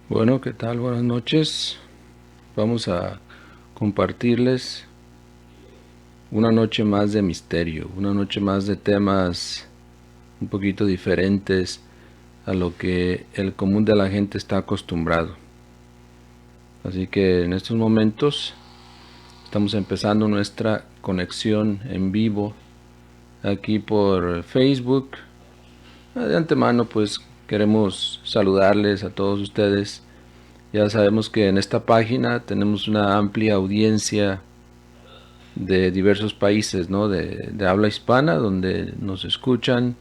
Bueno, ¿qué tal? Buenas noches. Vamos a compartirles una noche más de misterio, una noche más de temas un poquito diferentes a lo que el común de la gente está acostumbrado. Así que en estos momentos estamos empezando nuestra conexión en vivo aquí por Facebook. De antemano pues queremos saludarles a todos ustedes. Ya sabemos que en esta página tenemos una amplia audiencia de diversos países, ¿no? de habla hispana, donde nos escuchan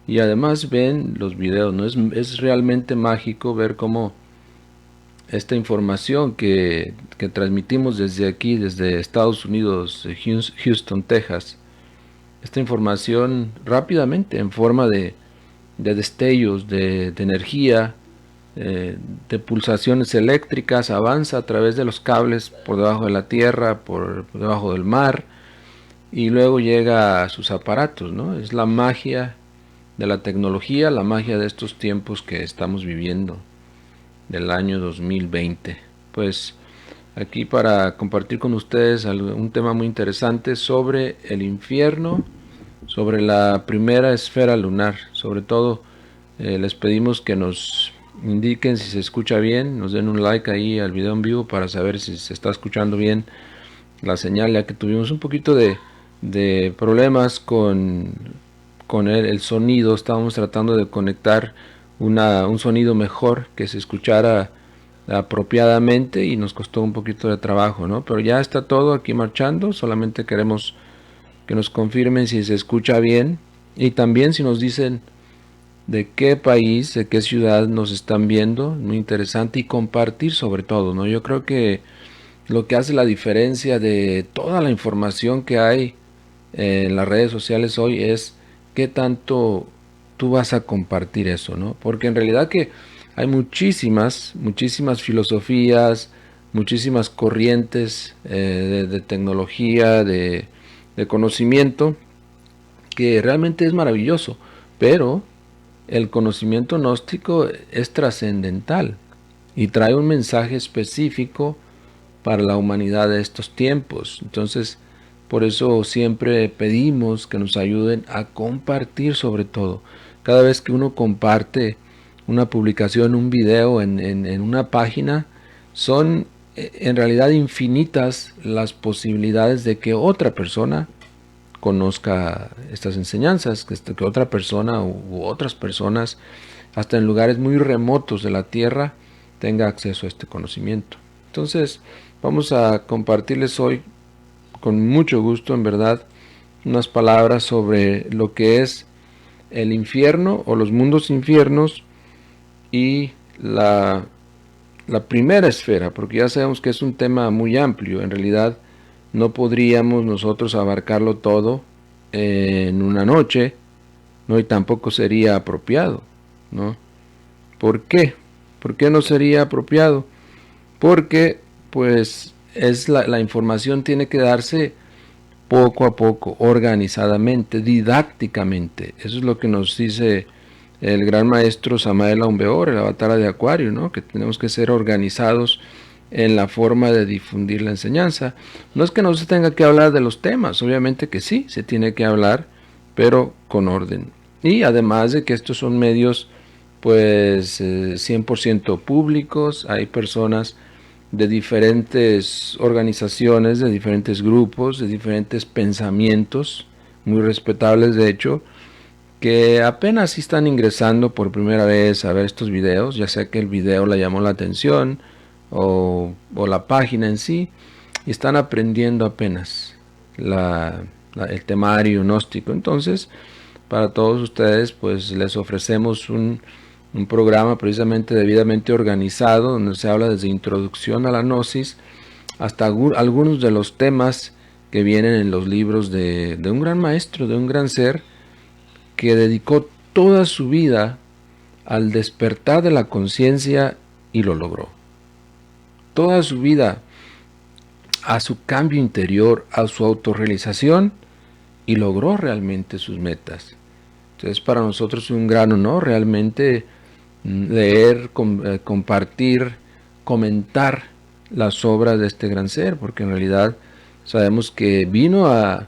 y además ven los videos, ¿no? Es realmente mágico ver cómo esta información que transmitimos desde aquí, desde Estados Unidos, Houston, Texas, esta información rápidamente en forma de destellos, de energía, de pulsaciones eléctricas, avanza a través de los cables por debajo de la tierra, por debajo del mar, y luego llega a sus aparatos, ¿no? Es la magia de la tecnología, la magia de estos tiempos que estamos viviendo, del año 2020. Pues aquí para compartir con ustedes un tema muy interesante sobre el infierno, sobre la primera esfera lunar. Sobre todo les pedimos que nos indiquen si se escucha bien, nos den un like ahí al video en vivo para saber si se está escuchando bien la señal, ya que tuvimos un poquito de problemas con el sonido. Estábamos tratando de conectar un sonido mejor que se escuchara apropiadamente y nos costó un poquito de trabajo, ¿no? Pero ya está todo aquí marchando, solamente queremos que nos confirmen si se escucha bien y también si nos dicen de qué país, de qué ciudad nos están viendo, muy interesante, y compartir sobre todo, ¿no? Yo creo que lo que hace la diferencia de toda la información que hay en las redes sociales hoy es qué tanto tú vas a compartir eso, ¿no? Porque en realidad que hay muchísimas filosofías, muchísimas corrientes de tecnología, de conocimiento, que realmente es maravilloso, pero el conocimiento gnóstico es trascendental y trae un mensaje específico para la humanidad de estos tiempos. Entonces, por eso siempre pedimos que nos ayuden a compartir sobre todo. Cada vez que uno comparte una publicación, un video en una página, son en realidad infinitas las posibilidades de que otra persona conozca estas enseñanzas, que otra persona u otras personas, hasta en lugares muy remotos de la tierra, tenga acceso a este conocimiento. Entonces, vamos a compartirles hoy, con mucho gusto, en verdad, unas palabras sobre lo que es el infierno o los mundos infiernos y la primera esfera, porque ya sabemos que es un tema muy amplio. En realidad, no podríamos nosotros abarcarlo todo en una noche, ¿no? Y tampoco sería apropiado, ¿no? ¿Por qué? ¿Por qué no sería apropiado? Porque, pues, la información tiene que darse poco a poco, organizadamente, didácticamente. Eso es lo que nos dice el gran maestro Samael Aun Weor, el avatar de Acuario, ¿no? Que tenemos que ser organizados en la forma de difundir la enseñanza. No es que no se tenga que hablar de los temas, obviamente que sí, se tiene que hablar, pero con orden. Y además de que estos son medios pues 100% públicos, hay personas de diferentes organizaciones, de diferentes grupos, de diferentes pensamientos, muy respetables de hecho, que apenas si están ingresando por primera vez a ver estos videos, ya sea que el video le llamó la atención o la página en sí, y están aprendiendo apenas el temario gnóstico. Entonces, para todos ustedes, pues les ofrecemos un programa precisamente debidamente organizado, donde se habla desde introducción a la gnosis hasta algunos de los temas que vienen en los libros de un gran maestro, de un gran ser, que dedicó toda su vida al despertar de la conciencia y lo logró. Toda su vida a su cambio interior, a su autorrealización, y logró realmente sus metas. Entonces para nosotros es un gran honor realmente leer, compartir, comentar las obras de este gran ser, porque en realidad sabemos que vino a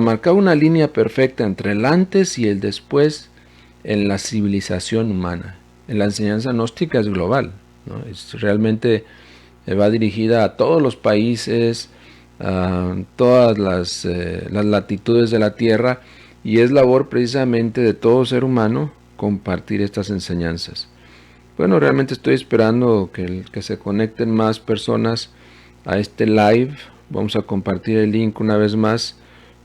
marcar una línea perfecta entre el antes y el después en la civilización humana. En la enseñanza gnóstica es global, ¿no? Realmente va dirigida a todos los países, a todas las latitudes de la tierra, y es labor precisamente de todo ser humano compartir estas enseñanzas. Bueno, realmente estoy esperando que se conecten más personas a este live. Vamos a compartir el link una vez más.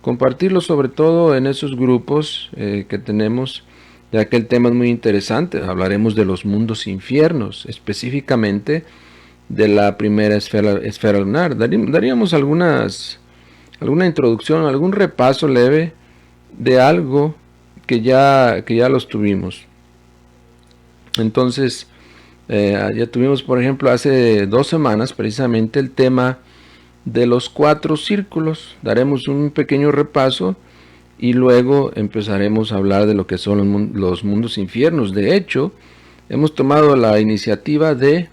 Compartirlo sobre todo en esos grupos que tenemos, ya que el tema es muy interesante. Hablaremos de los mundos infiernos, específicamente de la primera esfera lunar. Daríamos alguna introducción, algún repaso leve de algo que ya los tuvimos. Entonces, ya tuvimos, por ejemplo, hace 2 semanas precisamente el tema de los 4 círculos. Daremos un pequeño repaso y luego empezaremos a hablar de lo que son los mundos infiernos. De hecho, hemos tomado la iniciativa de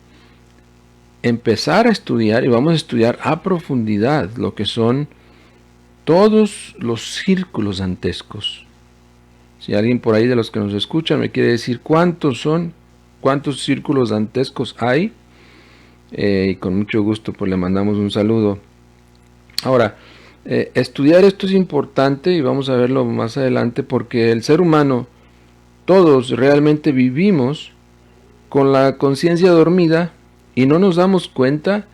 empezar a estudiar, y vamos a estudiar a profundidad lo que son todos los círculos dantescos. Si alguien por ahí de los que nos escuchan me quiere decir cuántos círculos dantescos hay, y con mucho gusto pues le mandamos un saludo. Ahora, estudiar esto es importante y vamos a verlo más adelante, porque el ser humano, todos realmente vivimos con la conciencia dormida y no nos damos cuenta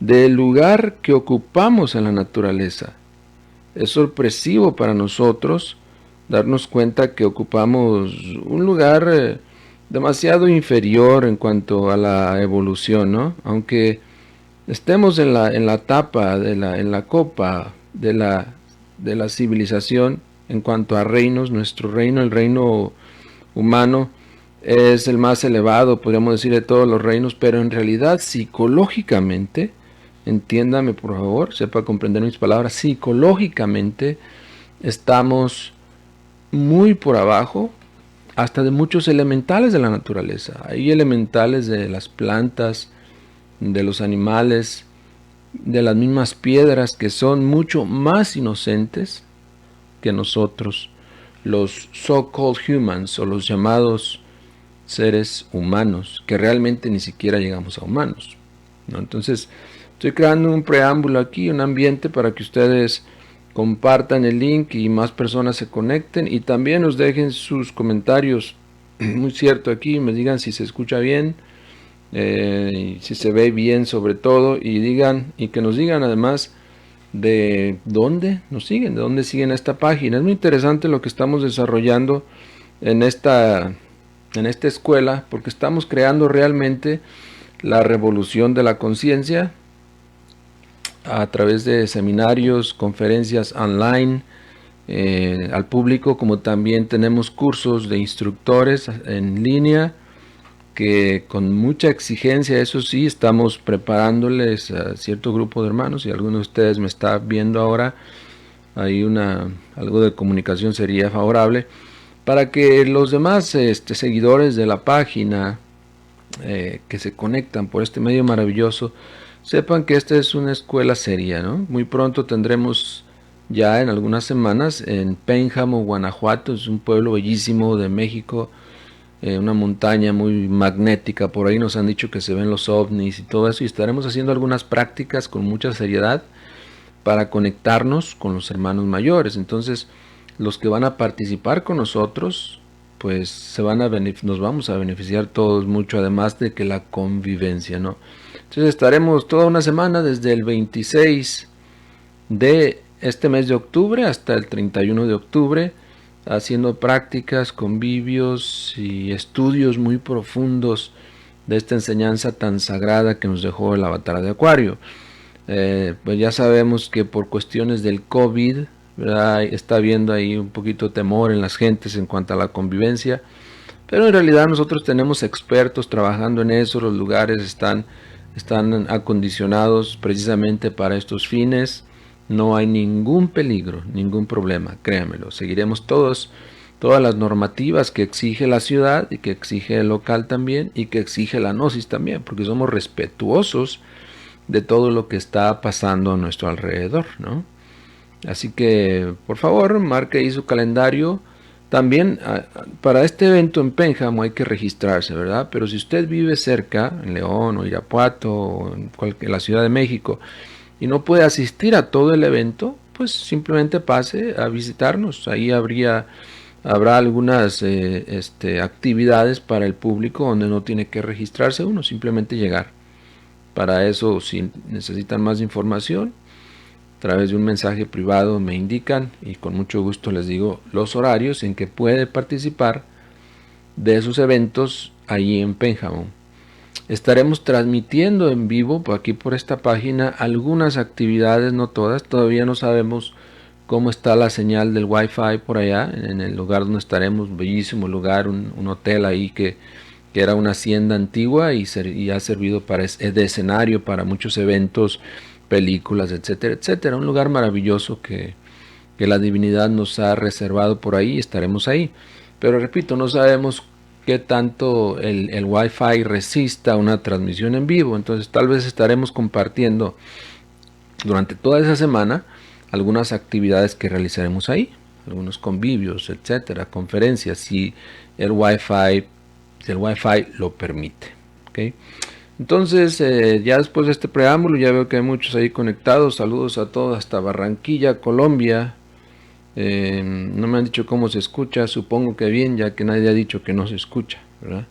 del lugar que ocupamos en la naturaleza. Es sorpresivo para nosotros darnos cuenta que ocupamos un lugar demasiado inferior en cuanto a la evolución, ¿no? Aunque estemos en la tapa, en la copa de la civilización en cuanto a reinos, nuestro reino, el reino humano, es el más elevado, podríamos decir, de todos los reinos, pero en realidad psicológicamente, entiéndame por favor, sepa comprender mis palabras, psicológicamente estamos muy por abajo hasta de muchos elementales de la naturaleza. Hay elementales de las plantas, de los animales, de las mismas piedras, que son mucho más inocentes que nosotros, los so-called humans, o los llamados seres humanos, que realmente ni siquiera llegamos a humanos, ¿no? Entonces, estoy creando un preámbulo aquí, un ambiente para que ustedes compartan el link y más personas se conecten, y también nos dejen sus comentarios, muy cierto aquí, me digan si se escucha bien, si se ve bien sobre todo, y que nos digan además de dónde nos siguen, de dónde siguen esta página. Es muy interesante lo que estamos desarrollando en esta escuela, porque estamos creando realmente la revolución de la conciencia a través de seminarios, conferencias online al público, como también tenemos cursos de instructores en línea, que con mucha exigencia, eso sí, estamos preparándoles a cierto grupo de hermanos. Si alguno de ustedes me está viendo ahora, hay algo de comunicación sería favorable, para que los demás seguidores de la página que se conectan por este medio maravilloso sepan que esta es una escuela seria, ¿no? Muy pronto tendremos, ya en algunas semanas, en Pénjamo, Guanajuato, es un pueblo bellísimo de México, una montaña muy magnética. Por ahí nos han dicho que se ven los ovnis y todo eso, y estaremos haciendo algunas prácticas con mucha seriedad para conectarnos con los hermanos mayores. Entonces, los que van a participar con nosotros, pues nos vamos a beneficiar todos mucho, además de que la convivencia, ¿no? Entonces estaremos toda una semana, desde el 26 de este mes de octubre hasta el 31 de octubre, haciendo prácticas, convivios y estudios muy profundos de esta enseñanza tan sagrada que nos dejó el avatar de Acuario. Pues ya sabemos que por cuestiones del COVID, ¿verdad?, está habiendo ahí un poquito de temor en las gentes en cuanto a la convivencia, pero en realidad nosotros tenemos expertos trabajando en eso. Los lugares están acondicionados precisamente para estos fines. No hay ningún peligro, ningún problema, créanmelo. Seguiremos todos todas las normativas que exige la ciudad y que exige el local también y que exige la Gnosis también, porque somos respetuosos de todo lo que está pasando a nuestro alrededor, ¿no? Así que, por favor, marque ahí su calendario. También para este evento en Pénjamo hay que registrarse, ¿verdad? Pero si usted vive cerca, en León o Irapuato o en la Ciudad de México, y no puede asistir a todo el evento, pues simplemente pase a visitarnos. Ahí habrá algunas actividades para el público donde no tiene que registrarse uno, simplemente llegar. Para eso, si necesitan más información, a través de un mensaje privado me indican y con mucho gusto les digo los horarios en que puede participar de esos eventos allí en Pénjamo. Estaremos transmitiendo en vivo aquí por esta página algunas actividades, no todas, todavía no sabemos cómo está la señal del Wi-Fi por allá, en el lugar donde estaremos, bellísimo lugar, un hotel ahí que era una hacienda antigua y ha servido de escenario para muchos eventos, películas, etcétera, etcétera. Un lugar maravilloso que la divinidad nos ha reservado por ahí, estaremos ahí. Pero repito, no sabemos qué tanto el Wi-Fi resista una transmisión en vivo, entonces tal vez estaremos compartiendo durante toda esa semana algunas actividades que realizaremos ahí, algunos convivios, etcétera, conferencias, si el Wi-Fi lo permite. ¿Okay? Entonces, ya después de este preámbulo, ya veo que hay muchos ahí conectados. Saludos a todos hasta Barranquilla, Colombia. No me han dicho cómo se escucha, supongo que bien, ya que nadie ha dicho que no se escucha, ¿verdad?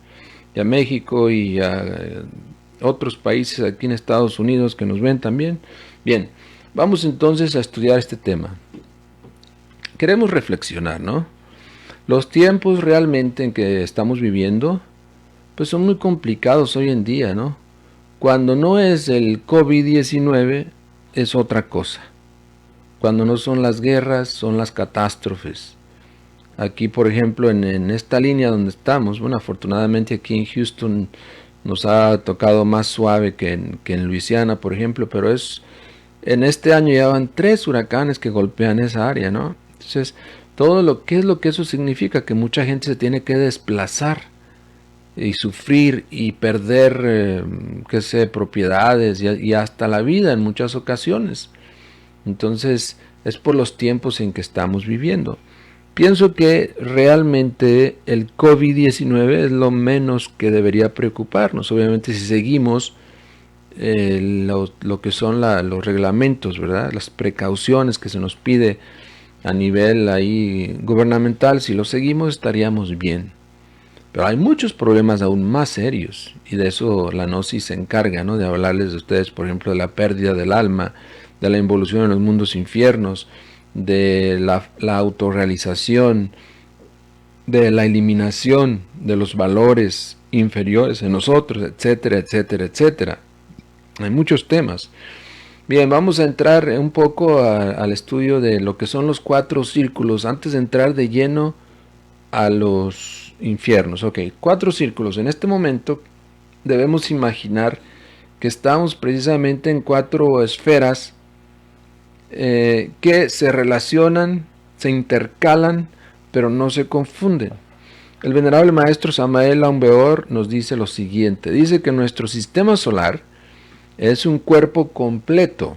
Y a México y a otros países aquí en Estados Unidos que nos ven también. Bien, vamos entonces a estudiar este tema. Queremos reflexionar, ¿no? Los tiempos realmente en que estamos viviendo, pues son muy complicados hoy en día, ¿no? Cuando no es el COVID-19, es otra cosa. Cuando no son las guerras, son las catástrofes. Aquí, por ejemplo, en esta línea donde estamos, bueno, afortunadamente aquí en Houston nos ha tocado más suave que en Luisiana, por ejemplo, pero en este año ya van 3 huracanes que golpean esa área, ¿no? Entonces, ¿qué es lo que eso significa? Que mucha gente se tiene que desplazar y sufrir y perder, propiedades y hasta la vida en muchas ocasiones. Entonces, es por los tiempos en que estamos viviendo. Pienso que realmente el COVID-19 es lo menos que debería preocuparnos. Obviamente, si seguimos lo que son los reglamentos, ¿verdad? Las precauciones que se nos pide a nivel ahí gubernamental, si lo seguimos estaríamos bien. Pero hay muchos problemas aún más serios y de eso la Gnosis se encarga, ¿no? De hablarles de ustedes, por ejemplo, de la pérdida del alma, de la involución en los mundos infiernos, de la autorrealización, de la eliminación de los valores inferiores en nosotros, etcétera, etcétera, etcétera. Hay muchos temas. Bien, vamos a entrar un poco al estudio de lo que son los 4 círculos antes de entrar de lleno a los infiernos. Ok, 4 círculos. En este momento debemos imaginar que estamos precisamente en 4 esferas que se relacionan, se intercalan, pero no se confunden. El venerable maestro Samael Aun Weor nos dice lo siguiente. Dice que nuestro sistema solar es un cuerpo completo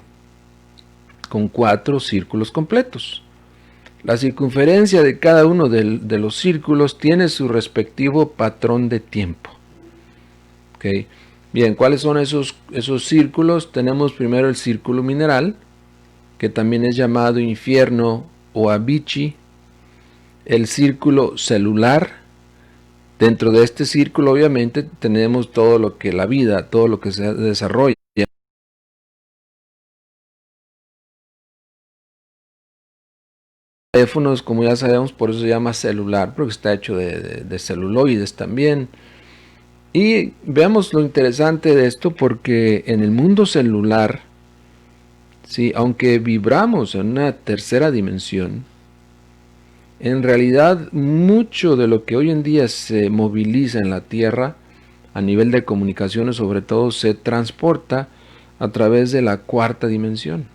con 4 círculos completos. La circunferencia de cada uno de los círculos tiene su respectivo patrón de tiempo. ¿Okay? Bien, ¿cuáles son esos círculos? Tenemos primero el círculo mineral, que también es llamado infierno o Abichi. El círculo celular. Dentro de este círculo, obviamente, tenemos todo lo que la vida, todo lo que se desarrolla. Teléfonos, como ya sabemos, por eso se llama celular, porque está hecho de celuloides también. Y veamos lo interesante de esto, porque en el mundo celular, ¿sí? Aunque vibramos en una tercera dimensión, en realidad mucho de lo que hoy en día se moviliza en la Tierra, a nivel de comunicaciones sobre todo, se transporta a través de la 4ª dimensión.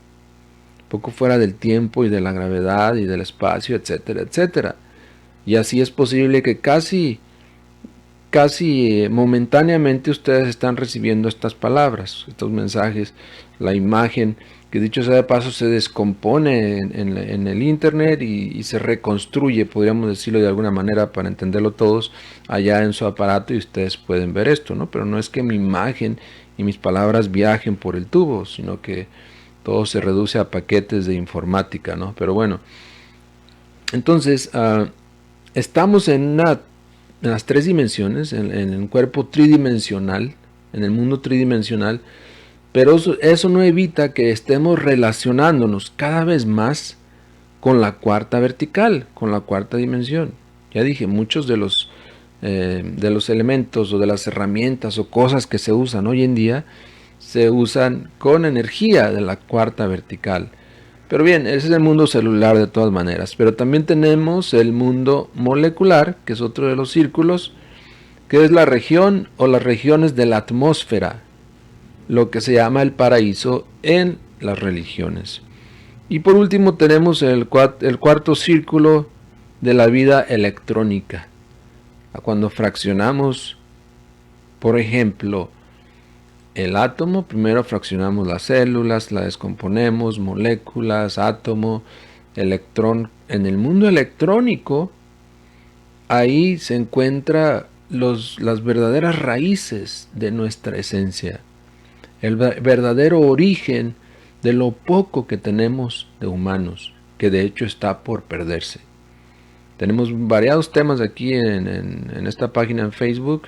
Poco fuera del tiempo y de la gravedad y del espacio, etcétera, etcétera. Y así es posible que casi momentáneamente ustedes están recibiendo estas palabras, estos mensajes, la imagen, que dicho sea de paso se descompone en el internet y se reconstruye, podríamos decirlo de alguna manera para entenderlo todos, allá en su aparato, y ustedes pueden ver esto, ¿no? Pero no es que mi imagen y mis palabras viajen por el tubo, sino que todo se reduce a paquetes de informática, ¿no? Pero bueno, entonces estamos en las tres dimensiones, en el cuerpo tridimensional, en el mundo tridimensional, pero eso no evita que estemos relacionándonos cada vez más con la cuarta vertical, con la cuarta dimensión. Ya dije, muchos de los elementos o de las herramientas o cosas que se usan hoy en día se usan con energía de la cuarta vertical. Pero bien, ese es el mundo celular de todas maneras. Pero también tenemos el mundo molecular, que es otro de los círculos, que es la región o las regiones de la atmósfera, lo que se llama el paraíso en las religiones. Y por último tenemos el cuarto círculo de la vida electrónica. Cuando fraccionamos, por ejemplo, el átomo, primero fraccionamos las células, la descomponemos, moléculas, átomo, electrón. En el mundo electrónico, ahí se encuentran las verdaderas raíces de nuestra esencia, el verdadero origen de lo poco que tenemos de humanos, que de hecho está por perderse. Tenemos variados temas aquí en esta página en Facebook,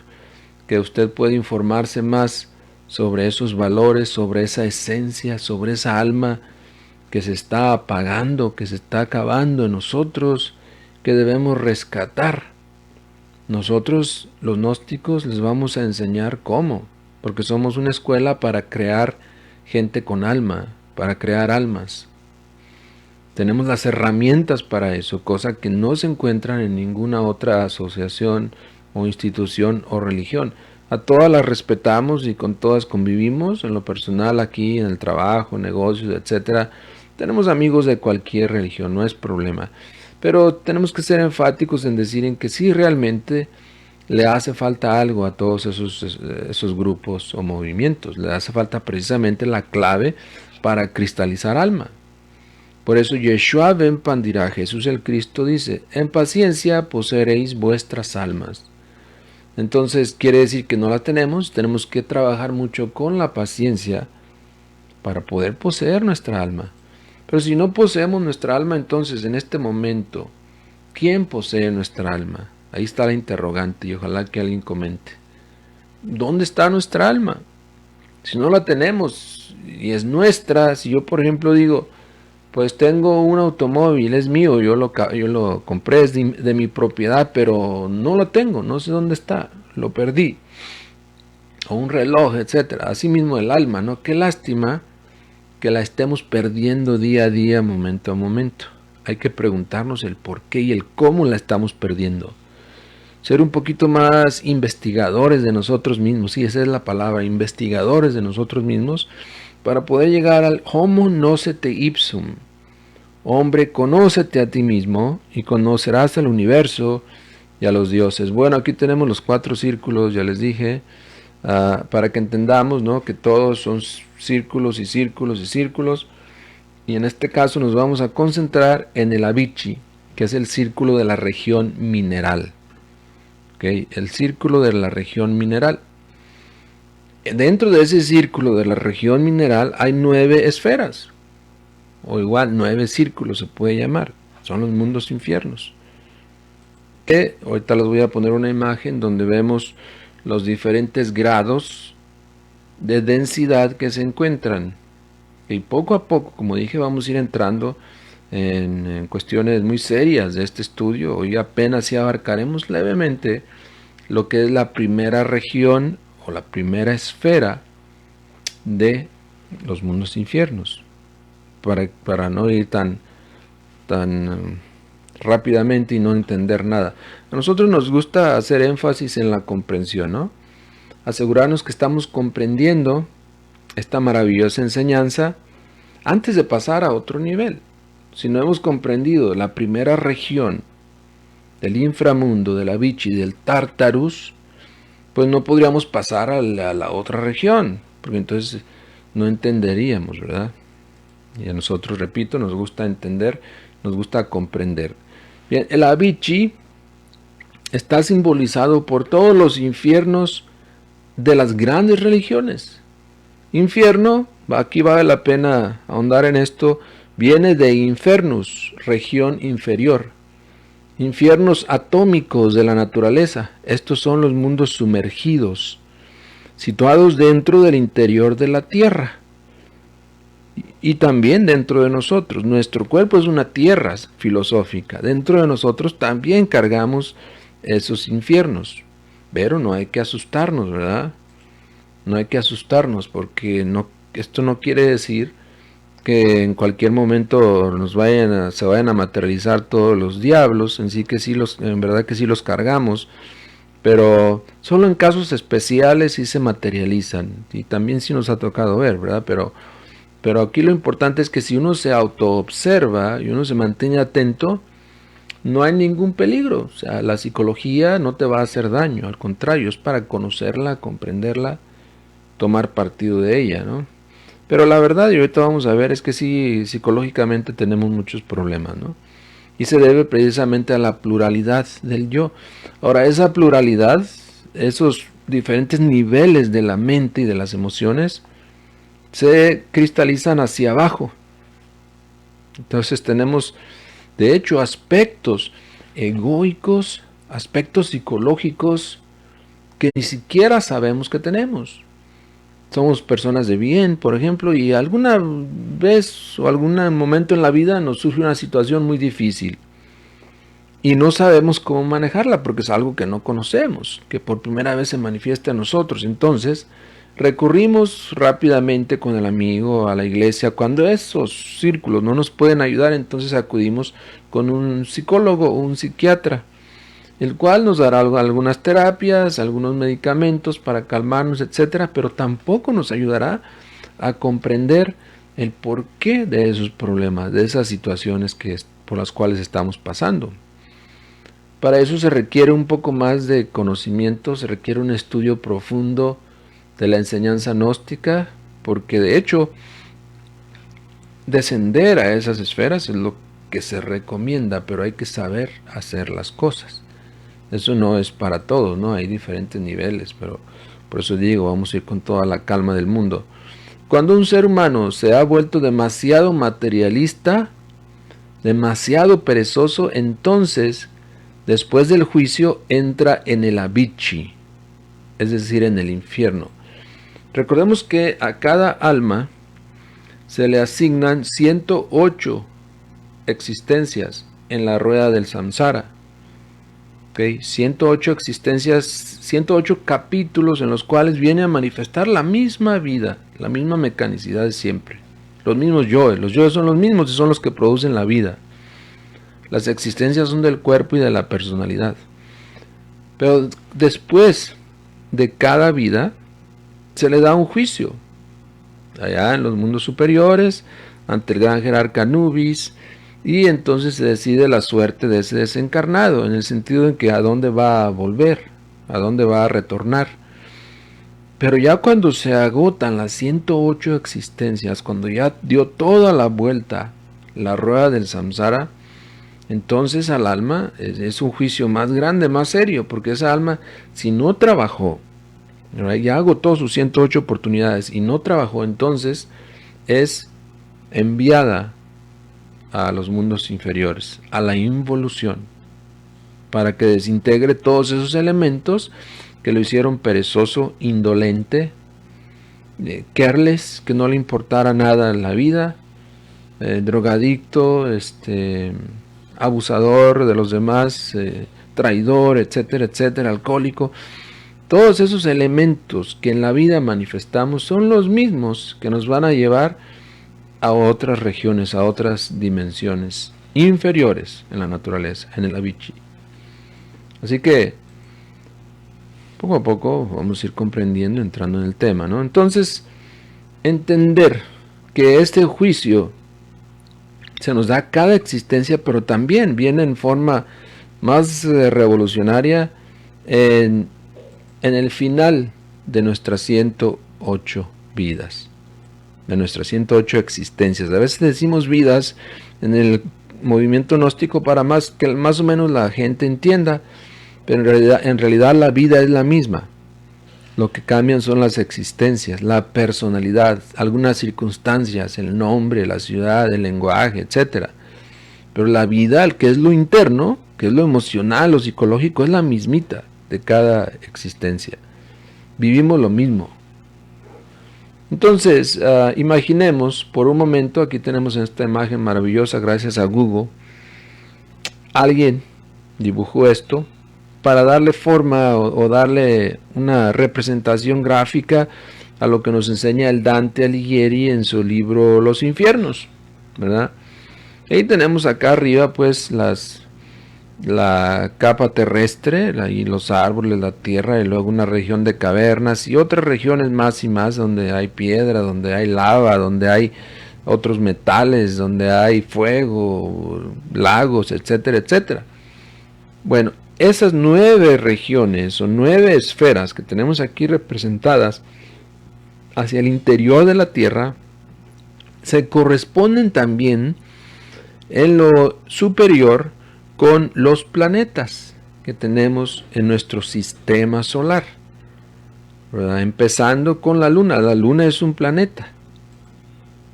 que usted puede informarse más sobre esos valores, sobre esa esencia, sobre esa alma que se está apagando, que se está acabando en nosotros, que debemos rescatar. Nosotros, los gnósticos, les vamos a enseñar cómo, porque somos una escuela para crear gente con alma, para crear almas. Tenemos las herramientas para eso, cosa que no se encuentran en ninguna otra asociación o institución o religión. A todas las respetamos y con todas convivimos, en lo personal aquí, en el trabajo, negocios, etcétera. Tenemos amigos de cualquier religión, no es problema. Pero tenemos que ser enfáticos en decir en que sí realmente le hace falta algo a todos esos grupos o movimientos. Le hace falta precisamente la clave para cristalizar alma. Por eso Yeshua ben Pandirá, Jesús el Cristo, dice, en paciencia poseeréis vuestras almas. Entonces quiere decir que no la tenemos que trabajar mucho con la paciencia para poder poseer nuestra alma. Pero si no poseemos nuestra alma, entonces en este momento, ¿quién posee nuestra alma? Ahí está la interrogante y ojalá que alguien comente. ¿Dónde está nuestra alma? Si no la tenemos y es nuestra, si yo por ejemplo digo, pues tengo un automóvil, es mío, yo lo compré, es de mi propiedad, pero no lo tengo, no sé dónde está, lo perdí. O un reloj, etcétera. Así mismo el alma, ¿no? Qué lástima que la estemos perdiendo día a día, momento a momento. Hay que preguntarnos el por qué y el cómo la estamos perdiendo. Ser un poquito más investigadores de nosotros mismos, sí, esa es la palabra, investigadores de nosotros mismos, para poder llegar al homo nocete ipsum. Hombre, conócete a ti mismo y conocerás al universo y a los dioses. Bueno, aquí tenemos los 4 círculos, ya les dije, para que entendamos, ¿no?, que todos son círculos y círculos y círculos. Y en este caso nos vamos a concentrar en el Avicii, que es el círculo de la región mineral. ¿Okay? El círculo de la región mineral. Dentro de ese círculo de la región mineral hay 9 esferas, o igual 9 círculos se puede llamar. Son los mundos infiernos. Que ahorita les voy a poner una imagen donde vemos los diferentes grados de densidad que se encuentran. Y poco a poco, como dije, vamos a ir entrando en cuestiones muy serias de este estudio. Hoy apenas si abarcaremos levemente lo que es la primera región o la primera esfera de los mundos infiernos, para no ir tan rápidamente y no entender nada. A nosotros nos gusta hacer énfasis en la comprensión, ¿no? Asegurarnos que estamos comprendiendo esta maravillosa enseñanza antes de pasar a otro nivel. Si no hemos comprendido la primera región del inframundo, del Avicii, del Tartarus, pues no podríamos pasar a la otra región, porque entonces no entenderíamos, ¿verdad? Y a nosotros, repito, nos gusta entender, nos gusta comprender. Bien, el Avicii está simbolizado por todos los infiernos de las grandes religiones. Infierno, aquí vale la pena ahondar en esto, viene de infernus, región inferior. Infiernos atómicos de la naturaleza. Estos son los mundos sumergidos, situados dentro del interior de la Tierra. Y también dentro de nosotros. Nuestro cuerpo es una tierra filosófica. Dentro de nosotros también cargamos esos infiernos. Pero no hay que asustarnos, ¿verdad? No hay que asustarnos porque esto no quiere decir que en cualquier momento se vayan a materializar todos los diablos. En verdad que sí los cargamos. Pero solo en casos especiales sí se materializan. Y también sí nos ha tocado ver, ¿verdad? Pero aquí lo importante es que si uno se autoobserva y uno se mantiene atento, no hay ningún peligro. O sea, la psicología no te va a hacer daño, al contrario, es para conocerla, comprenderla, tomar partido de ella, ¿no? Pero la verdad, y ahorita vamos a ver, es que sí, psicológicamente tenemos muchos problemas, ¿no? Y se debe precisamente a la pluralidad del yo. Ahora, esa pluralidad, esos diferentes niveles de la mente y de las emociones, se cristalizan hacia abajo. Entonces tenemos, de hecho, aspectos egoicos, aspectos psicológicos que ni siquiera sabemos que tenemos. Somos personas de bien, por ejemplo, y alguna vez o algún momento en la vida nos surge una situación muy difícil y no sabemos cómo manejarla porque es algo que no conocemos, que por primera vez se manifiesta en nosotros. Entonces recurrimos rápidamente con el amigo a la iglesia. Cuando esos círculos no nos pueden ayudar, entonces acudimos con un psicólogo o un psiquiatra, el cual nos dará algunas terapias, algunos medicamentos para calmarnos, etcétera, pero tampoco nos ayudará a comprender el porqué de esos problemas, de esas situaciones por las cuales estamos pasando. Para eso se requiere un poco más de conocimiento, se requiere un estudio profundo de la enseñanza gnóstica, porque de hecho descender a esas esferas es lo que se recomienda, pero hay que saber hacer las cosas. Eso no es para todos, ¿no? Hay diferentes niveles, pero por eso digo, vamos a ir con toda la calma del mundo. Cuando un ser humano se ha vuelto demasiado materialista, demasiado perezoso, entonces, después del juicio, entra en el Avicii, es decir, en el infierno. Recordemos que a cada alma se le asignan 108 existencias en la rueda del samsara. 108 existencias, 108 capítulos en los cuales viene a manifestar la misma vida, la misma mecanicidad de siempre. Los mismos yoes, los yoes son los mismos y son los que producen la vida. Las existencias son del cuerpo y de la personalidad. Pero después de cada vida se le da un juicio. Allá en los mundos superiores, ante el gran jerarca Anubis, y entonces se decide la suerte de ese desencarnado, en el sentido en que a dónde va a volver, a dónde va a retornar. Pero ya cuando se agotan las 108 existencias, cuando ya dio toda la vuelta la rueda del samsara, entonces al alma es un juicio más grande, más serio, porque esa alma, si no trabajó, ya agotó sus 108 oportunidades y no trabajó, entonces es enviada a los mundos inferiores, a la involución, para que desintegre todos esos elementos que lo hicieron perezoso, indolente, careless, que no le importara nada en la vida, drogadicto, abusador de los demás, traidor, etcétera, etcétera, alcohólico. Todos esos elementos que en la vida manifestamos son los mismos que nos van a llevar a otras regiones, a otras dimensiones inferiores en la naturaleza, en el Avicii. Así que poco a poco vamos a ir comprendiendo, entrando en el tema, ¿no? Entonces, entender que este juicio se nos da cada existencia, pero también viene en forma más revolucionaria en el final de nuestras 108 vidas, de nuestras 108 existencias. A veces decimos vidas en el movimiento gnóstico para que más o menos la gente entienda, pero en realidad la vida es la misma. Lo que cambian son las existencias, la personalidad, algunas circunstancias, el nombre, la ciudad, el lenguaje, etc. Pero la vida, que es lo interno, que es lo emocional, lo psicológico, es la mismita de cada existencia. Vivimos lo mismo. Entonces, imaginemos por un momento, aquí tenemos esta imagen maravillosa gracias a Google. Alguien dibujó esto para darle forma o darle una representación gráfica a lo que nos enseña el Dante Alighieri en su libro Los Infiernos, ¿verdad? Ahí tenemos acá arriba pues la capa terrestre, ahí los árboles, la tierra, y luego una región de cavernas y otras regiones más y más donde hay piedra, donde hay lava, donde hay otros metales, donde hay fuego, lagos, etcétera, etcétera. Bueno, esas 9 regiones o 9 esferas que tenemos aquí representadas hacia el interior de la Tierra se corresponden también en lo superior con los planetas que tenemos en nuestro sistema solar, ¿verdad? Empezando con la Luna. La Luna es un planeta,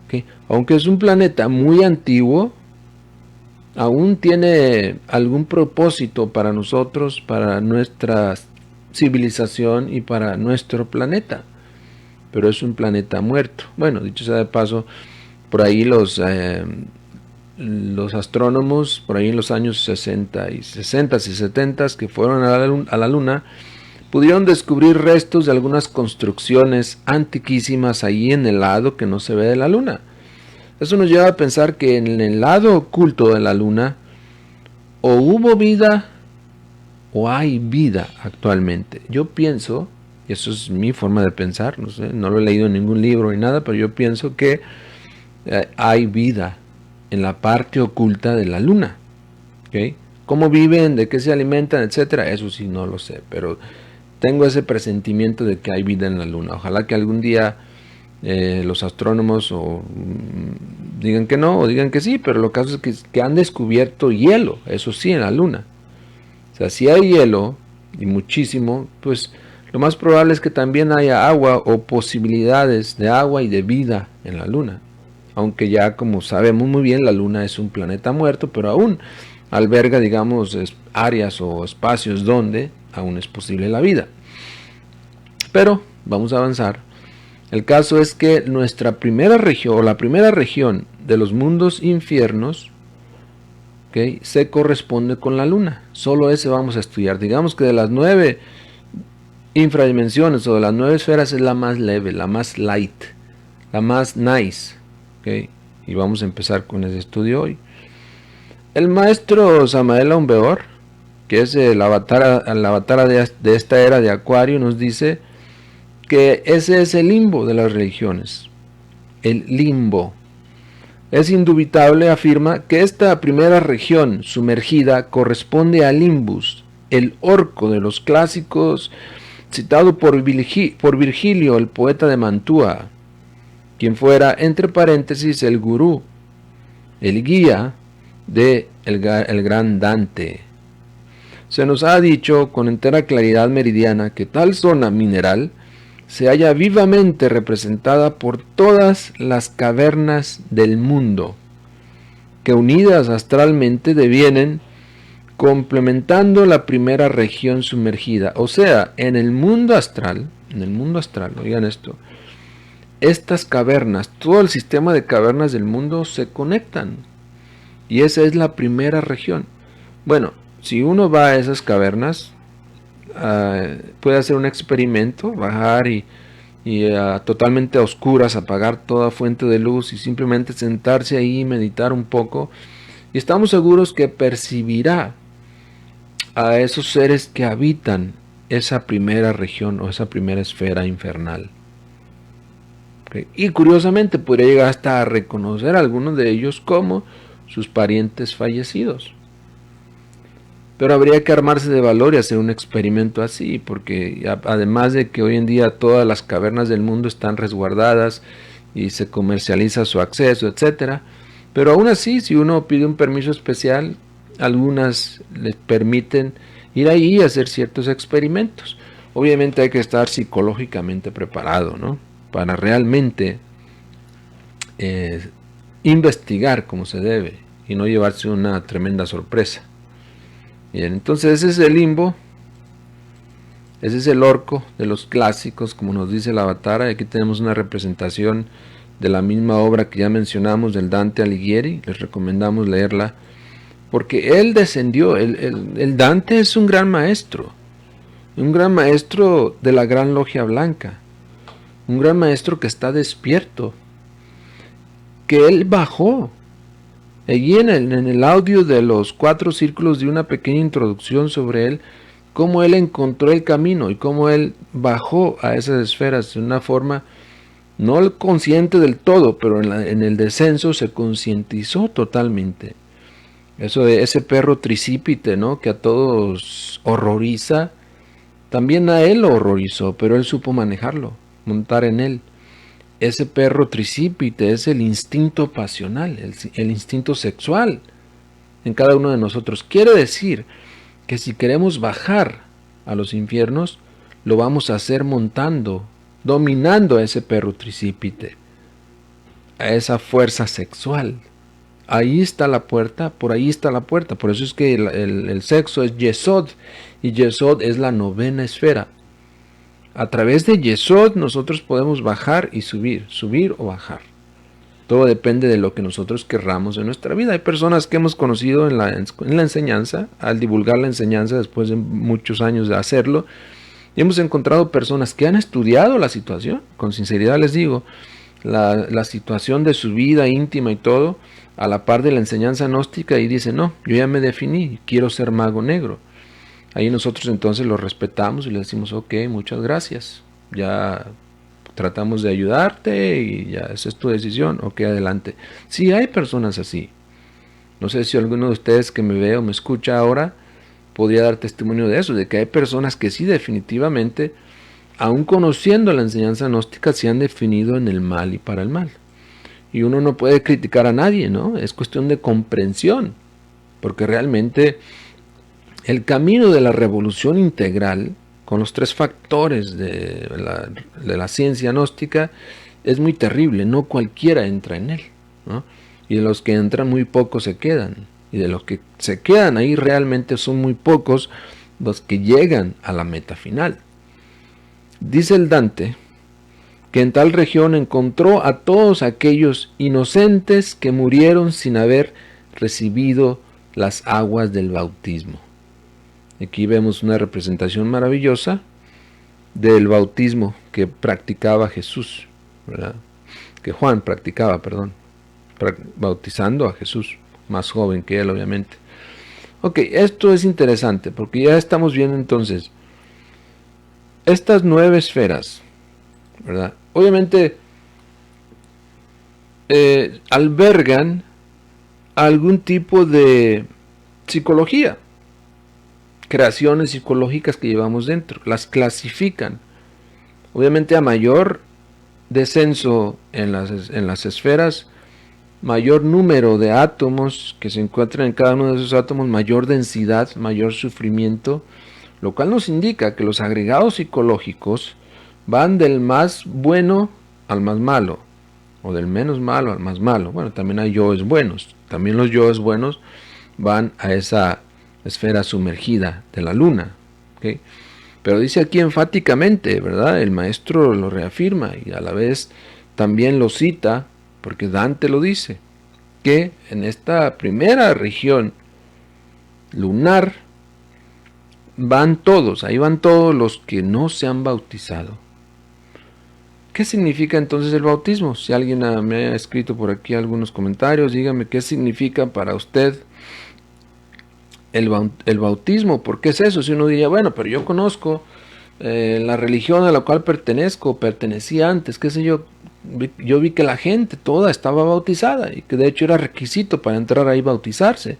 ¿okay? Aunque es un planeta muy antiguo, aún tiene algún propósito para nosotros, para nuestra civilización y para nuestro planeta, pero es un planeta muerto. Bueno, dicho sea de paso, por ahí los astrónomos, por ahí en los años 60 y 70 que fueron a la Luna, pudieron descubrir restos de algunas construcciones antiquísimas ahí en el lado que no se ve de la Luna. Eso nos lleva a pensar que en el lado oculto de la Luna o hubo vida o hay vida actualmente. Yo pienso, y eso es mi forma de pensar, no sé, no lo he leído en ningún libro ni nada, pero yo pienso que hay vida en la parte oculta de la Luna. ¿Okay? ¿Cómo viven? ¿De qué se alimentan? Etcétera. Eso sí no lo sé, pero tengo ese presentimiento de que hay vida en la Luna. Ojalá que algún día los astrónomos digan que no o digan que sí, pero lo caso es que han descubierto hielo, eso sí, en la Luna. O sea, si hay hielo, y muchísimo, pues lo más probable es que también haya agua o posibilidades de agua y de vida en la Luna. Aunque ya, como sabemos muy bien, la Luna es un planeta muerto, pero aún alberga, digamos, áreas o espacios donde aún es posible la vida. Pero vamos a avanzar. El caso es que nuestra primera región, o la primera región de los mundos infiernos, ¿okay?, se corresponde con la Luna. Solo ese vamos a estudiar. Digamos que de las 9 infradimensiones o de las 9 esferas es la más leve, la más light, la más nice. ¿Okay? Y vamos a empezar con ese estudio hoy. El maestro Samael Aun Weor, que es el avatar de esta era de Acuario, nos dice que ese es el limbo de las religiones. El limbo. Es indubitable, afirma, que esta primera región sumergida corresponde al limbus, el orco de los clásicos, citado por Virgilio, el poeta de Mantua, quien fuera, entre paréntesis, el gurú, el guía de el gran Dante. Se nos ha dicho con entera claridad meridiana que tal zona mineral se halla vivamente representada por todas las cavernas del mundo, que unidas astralmente devienen complementando la primera región sumergida. O sea, en el mundo astral, oigan esto, estas cavernas, todo el sistema de cavernas del mundo se conectan. Y esa es la primera región. Bueno, si uno va a esas cavernas, puede hacer un experimento, bajar y totalmente a oscuras, apagar toda fuente de luz y simplemente sentarse ahí y meditar un poco. Y estamos seguros que percibirá a esos seres que habitan esa primera región o esa primera esfera infernal. ¿Okay? Y curiosamente podría llegar hasta a reconocer a algunos de ellos como sus parientes fallecidos. Pero habría que armarse de valor y hacer un experimento así, porque además de que hoy en día todas las cavernas del mundo están resguardadas y se comercializa su acceso, etcétera, pero aún así, si uno pide un permiso especial, algunas les permiten ir ahí y hacer ciertos experimentos. Obviamente hay que estar psicológicamente preparado, ¿no? Para realmente investigar como se debe y no llevarse una tremenda sorpresa. Bien, entonces ese es el limbo, ese es el orco de los clásicos, como nos dice el Avatar. Aquí tenemos una representación de la misma obra que ya mencionamos del Dante Alighieri. Les recomendamos leerla porque él descendió. El Dante es un gran maestro de la Gran Logia Blanca, un gran maestro que está despierto, que él bajó. Allí en el audio de los 4 círculos de una pequeña introducción sobre él, cómo él encontró el camino y cómo él bajó a esas esferas de una forma no consciente del todo, pero en el descenso se concientizó totalmente. Eso de ese perro tricípite, ¿no?, que a todos horroriza, también a él lo horrorizó, pero él supo manejarlo, montar en él. Ese perro tricípite es el instinto pasional, el instinto sexual en cada uno de nosotros. Quiere decir que si queremos bajar a los infiernos, lo vamos a hacer montando, dominando a ese perro tricípite, a esa fuerza sexual. Ahí está la puerta, por ahí está la puerta. Por eso es que el sexo es Yesod, y Yesod es la 9ª esfera. A través de Yesod nosotros podemos bajar y subir o bajar. Todo depende de lo que nosotros querramos en nuestra vida. Hay personas que hemos conocido en la enseñanza, al divulgar la enseñanza después de muchos años de hacerlo, y hemos encontrado personas que han estudiado la situación, con sinceridad les digo, la situación de su vida íntima y todo, a la par de la enseñanza gnóstica, y dicen, no, yo ya me definí, quiero ser mago negro. Ahí nosotros entonces lo respetamos y le decimos, ok, muchas gracias, ya tratamos de ayudarte y ya esa es tu decisión, ok, adelante. Sí, hay personas así. No sé si alguno de ustedes que me ve o me escucha ahora podría dar testimonio de eso, de que hay personas que sí definitivamente, aun conociendo la enseñanza gnóstica, se han definido en el mal y para el mal. Y uno no puede criticar a nadie, ¿no? Es cuestión de comprensión, porque realmente el camino de la revolución integral, con los 3 factores de la ciencia gnóstica, es muy terrible. No cualquiera entra en él, ¿no? Y de los que entran, muy pocos se quedan. Y de los que se quedan ahí, realmente son muy pocos los que llegan a la meta final. Dice el Dante que en tal región encontró a todos aquellos inocentes que murieron sin haber recibido las aguas del bautismo. Aquí vemos una representación maravillosa del bautismo que practicaba Jesús, ¿verdad? Que Juan practicaba, bautizando a Jesús, más joven que él, obviamente. Ok, esto es interesante porque ya estamos viendo entonces estas 9 esferas, ¿verdad? Obviamente albergan algún tipo de psicología, creaciones psicológicas que llevamos dentro, las clasifican. Obviamente a mayor descenso en las esferas, mayor número de átomos que se encuentran en cada uno de esos átomos, mayor densidad, mayor sufrimiento, lo cual nos indica que los agregados psicológicos van del más bueno al más malo, o del menos malo al más malo. Bueno, también hay yoes buenos, también los yoes buenos van a esa esfera sumergida de la luna, ¿okay? Pero dice aquí enfáticamente, ¿verdad? El maestro lo reafirma y a la vez también lo cita, porque Dante lo dice, que en esta primera región lunar van todos, ahí van todos los que no se han bautizado. ¿Qué significa entonces el bautismo? Si alguien me ha escrito por aquí algunos comentarios, dígame qué significa para usted el bautismo. ¿Por qué es eso? Si uno diría, bueno, pero yo conozco la religión a la cual pertenecía antes, qué sé yo vi que la gente toda estaba bautizada y que de hecho era requisito para entrar ahí bautizarse.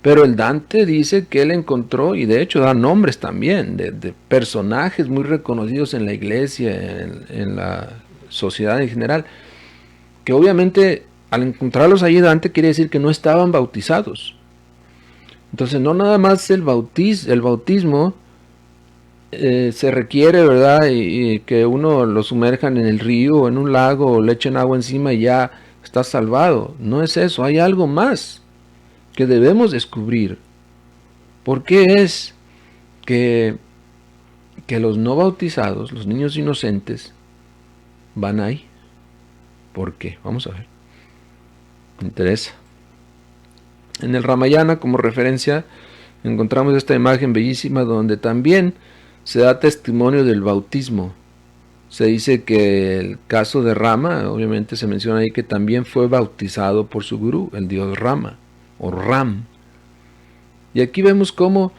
Pero el Dante dice que él encontró, y de hecho da nombres también, de personajes muy reconocidos en la iglesia, en la sociedad en general, que obviamente al encontrarlos allí Dante quiere decir que no estaban bautizados. Entonces no nada más el bautismo se requiere, ¿verdad? Y que uno lo sumerjan en el río o en un lago o le echen agua encima y ya está salvado. No es eso, hay algo más que debemos descubrir. ¿Por qué es que los no bautizados, los niños inocentes, van ahí? ¿Por qué? Vamos a ver. Me interesa. En el Ramayana, como referencia, encontramos esta imagen bellísima donde también se da testimonio del bautismo. Se dice que el caso de Rama, obviamente se menciona ahí que también fue bautizado por su gurú, el dios Rama, o Ram. Y aquí vemos cómo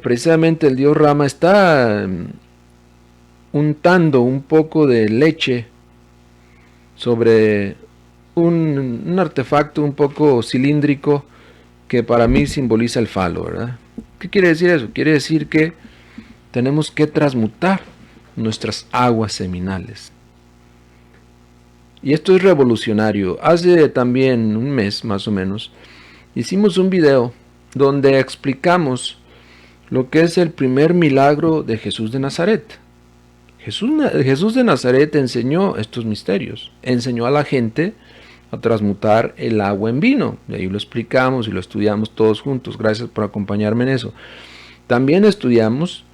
precisamente el dios Rama está untando un poco de leche sobre un artefacto un poco cilíndrico que para mí simboliza el falo, ¿verdad? ¿Qué quiere decir eso? Quiere decir que tenemos que transmutar nuestras aguas seminales. Y esto es revolucionario. Hace también un mes, más o menos, hicimos un video donde explicamos lo que es el primer milagro de Jesús de Nazaret. Jesús de Nazaret enseñó estos misterios. Enseñó a la gente a transmutar el agua en vino. Y ahí lo explicamos y lo estudiamos todos juntos. Gracias por acompañarme en eso. También estudiamos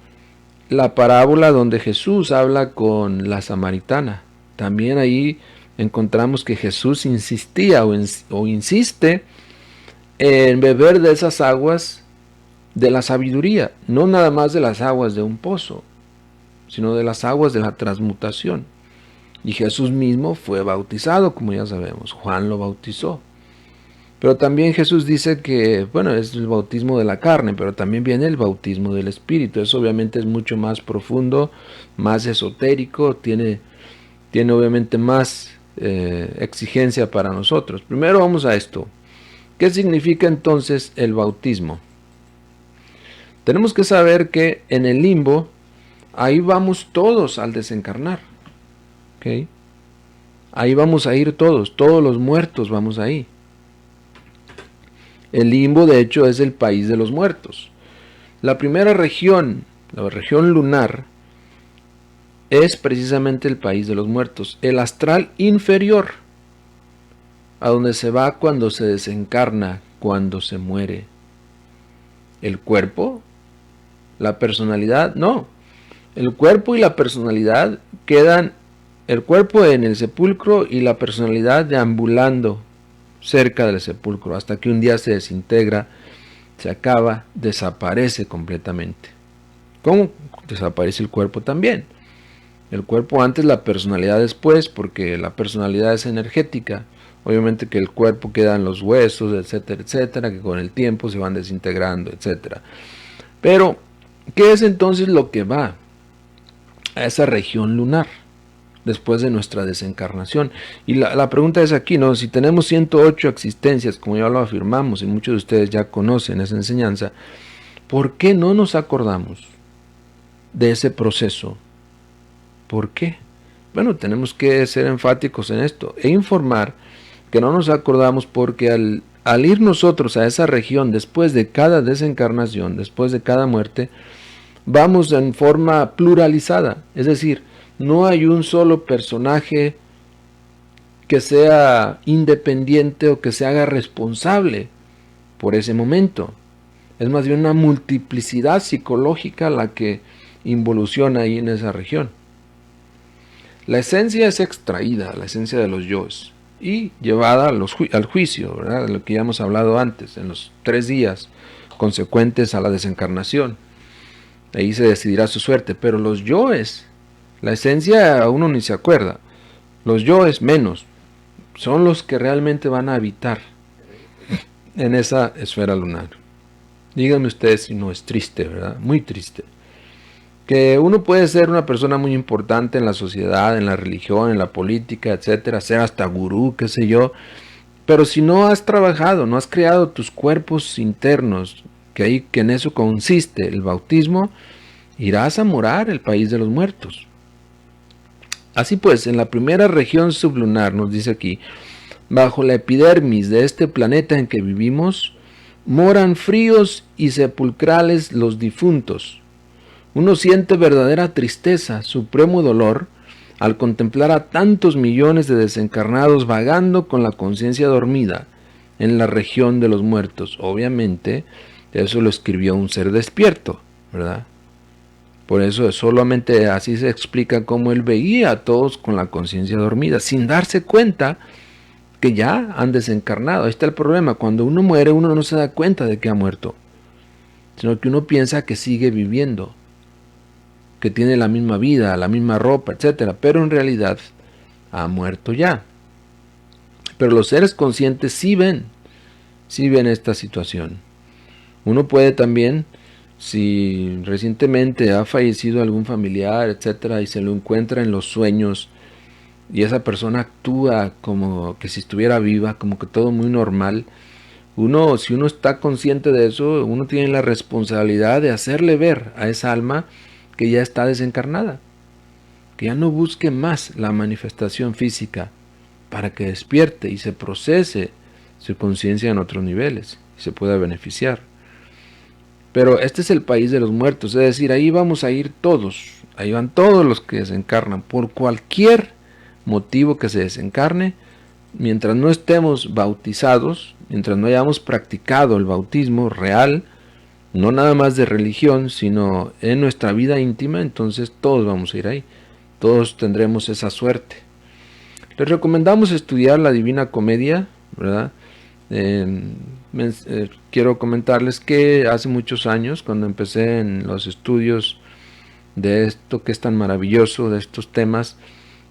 la parábola donde Jesús habla con la samaritana. También ahí encontramos que Jesús insistía o insiste en beber de esas aguas de la sabiduría, no nada más de las aguas de un pozo, sino de las aguas de la transmutación. Y Jesús mismo fue bautizado, como ya sabemos, Juan lo bautizó. Pero también Jesús dice que, bueno, es el bautismo de la carne, pero también viene el bautismo del Espíritu. Eso obviamente es mucho más profundo, más esotérico, tiene obviamente más exigencia para nosotros. Primero vamos a esto. ¿Qué significa entonces el bautismo? Tenemos que saber que en el limbo, ahí vamos todos al desencarnar. ¿Okay? Ahí vamos a ir todos los muertos vamos ahí. El limbo, de hecho, es el país de los muertos. La primera región, la región lunar, es precisamente el país de los muertos. El astral inferior, a donde se va cuando se desencarna, cuando se muere. El cuerpo, la personalidad, no. El cuerpo y la personalidad quedan, el cuerpo en el sepulcro y la personalidad deambulando cerca del sepulcro, hasta que un día se desintegra, se acaba, desaparece completamente. ¿Cómo? Desaparece el cuerpo también. El cuerpo antes, la personalidad después, porque la personalidad es energética. Obviamente que el cuerpo queda en los huesos, etcétera, etcétera, que con el tiempo se van desintegrando, etcétera. Pero, ¿qué es entonces lo que va a esa región lunar después de nuestra desencarnación? Y la pregunta es aquí, ¿no? Si tenemos 108 existencias, como ya lo afirmamos, y muchos de ustedes ya conocen esa enseñanza, ¿por qué no nos acordamos de ese proceso? ¿Por qué? Bueno, tenemos que ser enfáticos en esto e informar que no nos acordamos porque al ir nosotros a esa región después de cada desencarnación, después de cada muerte, vamos en forma pluralizada, es decir, no hay un solo personaje que sea independiente o que se haga responsable por ese momento. Es más bien una multiplicidad psicológica la que involuciona ahí en esa región. La esencia es extraída, la esencia de los yoes, y llevada al juicio, ¿verdad? De lo que ya hemos hablado antes, en los 3 días consecuentes a la desencarnación. Ahí se decidirá su suerte, pero los yoes, la esencia uno ni se acuerda. Los yoes menos son los que realmente van a habitar en esa esfera lunar. Díganme ustedes si no es triste, ¿verdad? Muy triste. Que uno puede ser una persona muy importante en la sociedad, en la religión, en la política, etcétera, ser hasta gurú, qué sé yo, Pero si no has trabajado, no has creado tus cuerpos internos, que en eso consiste el bautismo, irás a morar el país de los muertos. Así pues, en la primera región sublunar, nos dice aquí, bajo la epidermis de este planeta en que vivimos, moran fríos y sepulcrales los difuntos. Uno siente verdadera tristeza, supremo dolor, al contemplar a tantos millones de desencarnados vagando con la conciencia dormida en la región de los muertos. Obviamente, eso lo escribió un ser despierto, ¿verdad? Por eso solamente así se explica cómo él veía a todos con la conciencia dormida, sin darse cuenta que ya han desencarnado. Ahí está el problema. Cuando uno muere, uno no se da cuenta de que ha muerto, sino que uno piensa que sigue viviendo, que tiene la misma vida, la misma ropa, etcétera, pero en realidad ha muerto ya. Pero los seres conscientes sí ven esta situación. Uno puede también, si recientemente ha fallecido algún familiar, etcétera, y se lo encuentra en los sueños, y esa persona actúa como que si estuviera viva, como que todo muy normal, si uno está consciente de eso, uno tiene la responsabilidad de hacerle ver a esa alma que ya está desencarnada, que ya no busque más la manifestación física, para que despierte y se procese su conciencia en otros niveles y se pueda beneficiar. Pero este es el país de los muertos, es decir, ahí vamos a ir todos, ahí van todos los que desencarnan, por cualquier motivo que se desencarne, mientras no estemos bautizados, mientras no hayamos practicado el bautismo real, no nada más de religión, sino en nuestra vida íntima, entonces todos vamos a ir ahí, todos tendremos esa suerte. Les recomendamos estudiar la Divina Comedia, ¿verdad? Quiero comentarles que hace muchos años, cuando empecé en los estudios de esto que es tan maravilloso, de estos temas,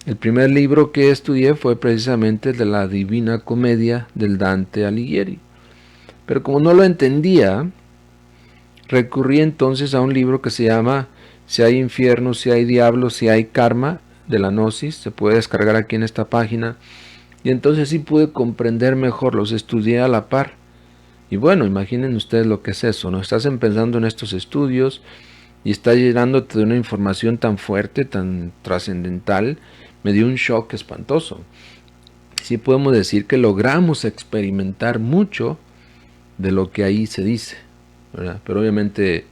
el primer libro que estudié fue precisamente el de la Divina Comedia del Dante Alighieri. Pero como no lo entendía, recurrí entonces a un libro que se llama Si hay infierno, si hay diablo, si hay karma, de la Gnosis. Se puede descargar aquí en esta página. Y entonces sí pude comprender mejor, los estudié a la par. Y bueno, imaginen ustedes lo que es eso, ¿no? Estás empezando en estos estudios y estás llenándote de una información tan fuerte, tan trascendental. Me dio un shock espantoso. Sí podemos decir que logramos experimentar mucho de lo que ahí se dice, ¿verdad? Pero obviamente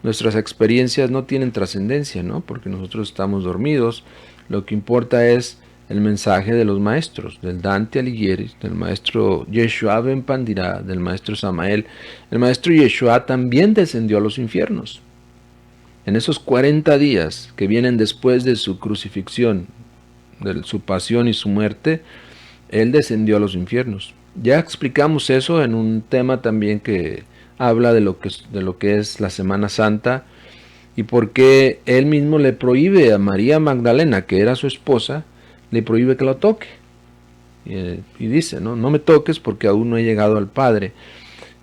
nuestras experiencias no tienen trascendencia, ¿no? Porque nosotros estamos dormidos. Lo que importa es el mensaje de los maestros, del Dante Alighieri, del maestro Yeshua Ben Pandira, del maestro Samael. El maestro Yeshua también descendió a los infiernos. En esos 40 días que vienen después de su crucifixión, de su pasión y su muerte, él descendió a los infiernos. Ya explicamos eso en un tema también que habla de lo que es la Semana Santa y por qué él mismo le prohíbe a María Magdalena, que era su esposa, le prohíbe que lo toque. Y dice, no me toques porque aún no he llegado al Padre.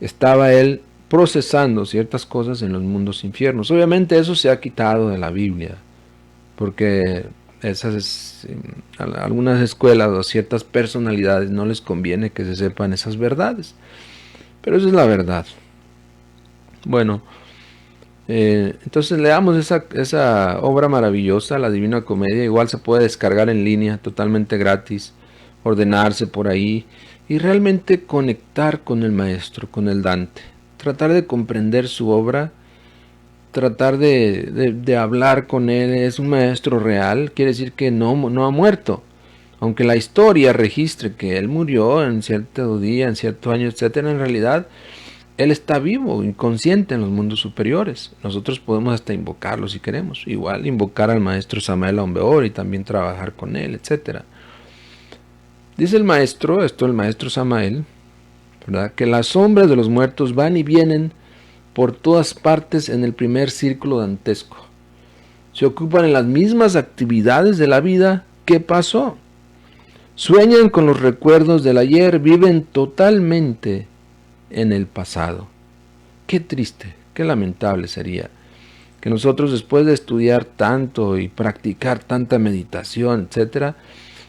Estaba él procesando ciertas cosas en los mundos infiernos. Obviamente eso se ha quitado de la Biblia, porque algunas escuelas o ciertas personalidades no les conviene que se sepan esas verdades. Pero esa es la verdad. Bueno, entonces leamos esa obra maravillosa, la Divina Comedia. Igual se puede descargar en línea, totalmente gratis, ordenarse por ahí y realmente conectar con el maestro, con el Dante. Tratar de comprender su obra, tratar de hablar con él. Es un maestro real, quiere decir que no ha muerto. Aunque la historia registre que él murió en cierto día, en cierto año, etcétera, en realidad él está vivo, inconsciente en los mundos superiores. Nosotros podemos hasta invocarlo si queremos. Igual invocar al maestro Samael Aun Weor y también trabajar con él, etcétera. Dice el maestro Samael, ¿verdad?, que las sombras de los muertos van y vienen por todas partes en el primer círculo dantesco. Se ocupan en las mismas actividades de la vida que pasó. Sueñan con los recuerdos del ayer, viven totalmente en el pasado. Qué triste, qué lamentable sería que nosotros, después de estudiar tanto y practicar tanta meditación, etcétera,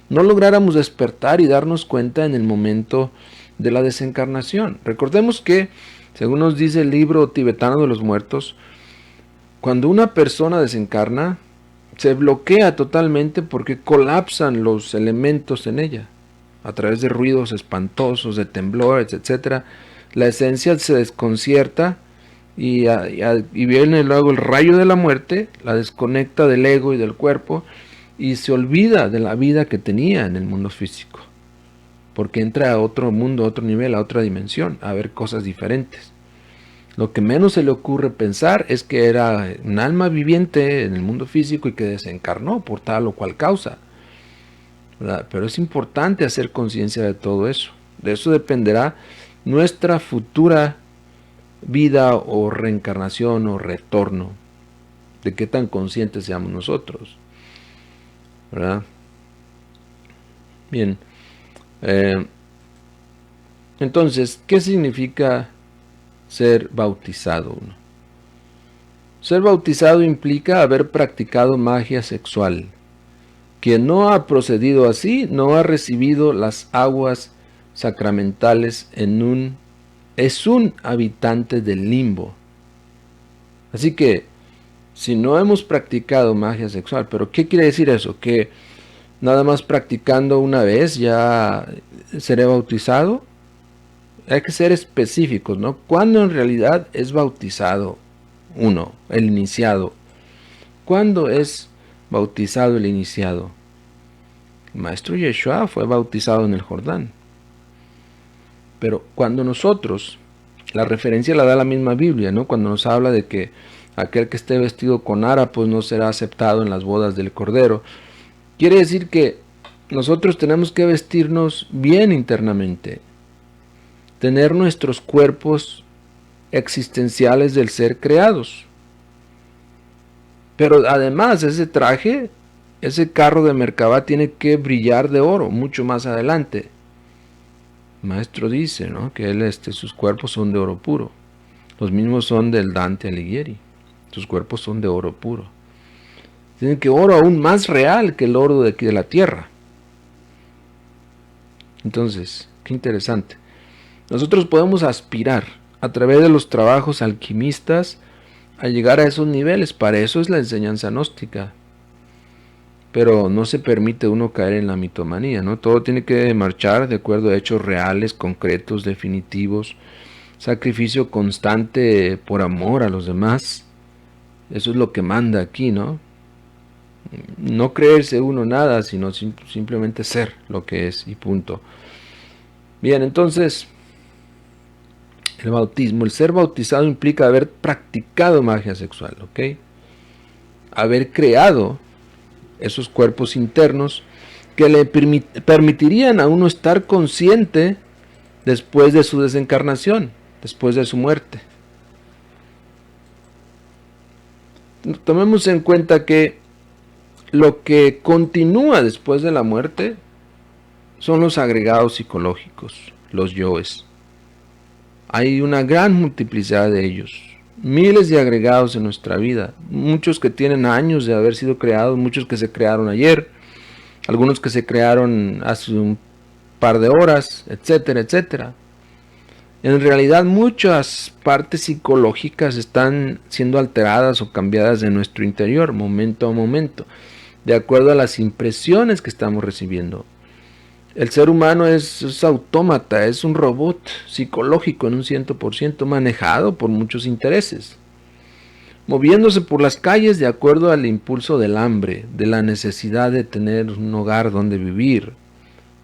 no lográramos despertar y darnos cuenta en el momento de la desencarnación. Recordemos que, según nos dice el libro tibetano de los muertos, cuando una persona desencarna, se bloquea totalmente porque colapsan los elementos en ella, a través de ruidos espantosos, de temblores, etc. La esencia se desconcierta y viene luego el rayo de la muerte, la desconecta del ego y del cuerpo y se olvida de la vida que tenía en el mundo físico, porque entra a otro mundo, a otro nivel, a otra dimensión, a ver cosas diferentes. Lo que menos se le ocurre pensar es que era un alma viviente en el mundo físico y que desencarnó por tal o cual causa, ¿verdad? Pero es importante hacer conciencia de todo eso. De eso dependerá nuestra futura vida o reencarnación o retorno, de qué tan conscientes seamos nosotros, ¿verdad? Bien, entonces, ¿qué significa ser bautizado uno? Ser bautizado implica haber practicado magia sexual. Quien no ha procedido así no ha recibido las aguas sacramentales es un habitante del limbo. Así que, si no hemos practicado magia sexual, ¿pero qué quiere decir eso? ¿Que nada más practicando una vez ya seré bautizado? Hay que ser específicos, ¿no? ¿Cuándo en realidad es bautizado uno, el iniciado? ¿Cuándo es bautizado el iniciado? El maestro Yeshua fue bautizado en el Jordán. Pero cuando nosotros, la referencia la da la misma Biblia, ¿no? Cuando nos habla de que aquel que esté vestido con harapos no será aceptado en las bodas del Cordero. Quiere decir que nosotros tenemos que vestirnos bien internamente, tener nuestros cuerpos existenciales del ser creados. Pero además ese traje, ese carro de Merkabah tiene que brillar de oro mucho más adelante. El maestro dice, ¿no?, que sus cuerpos son de oro puro. Los mismos son del Dante Alighieri. Sus cuerpos son de oro puro. Tienen que oro aún más real que el oro de aquí de la tierra. Entonces, qué interesante. Nosotros podemos aspirar a través de los trabajos alquimistas a llegar a esos niveles. Para eso es la enseñanza gnóstica. Pero no se permite uno caer en la mitomanía, ¿no? Todo tiene que marchar de acuerdo a hechos reales, concretos, definitivos. Sacrificio constante por amor a los demás. Eso es lo que manda aquí, ¿no? No creerse uno nada, sino simplemente ser lo que es y punto. Bien, entonces, el bautismo, el ser bautizado implica haber practicado magia sexual, ¿ok? Haber creado esos cuerpos internos que le permitirían a uno estar consciente después de su desencarnación, después de su muerte. Tomemos en cuenta que lo que continúa después de la muerte son los agregados psicológicos, los yoes. Hay una gran multiplicidad de ellos, miles de agregados en nuestra vida, muchos que tienen años de haber sido creados, muchos que se crearon ayer, algunos que se crearon hace un par de horas, etcétera, etcétera. En realidad muchas partes psicológicas están siendo alteradas o cambiadas de nuestro interior, momento a momento, de acuerdo a las impresiones que estamos recibiendo. El ser humano es autómata, es un robot psicológico en un 100% manejado por muchos intereses, moviéndose por las calles de acuerdo al impulso del hambre, de la necesidad de tener un hogar donde vivir,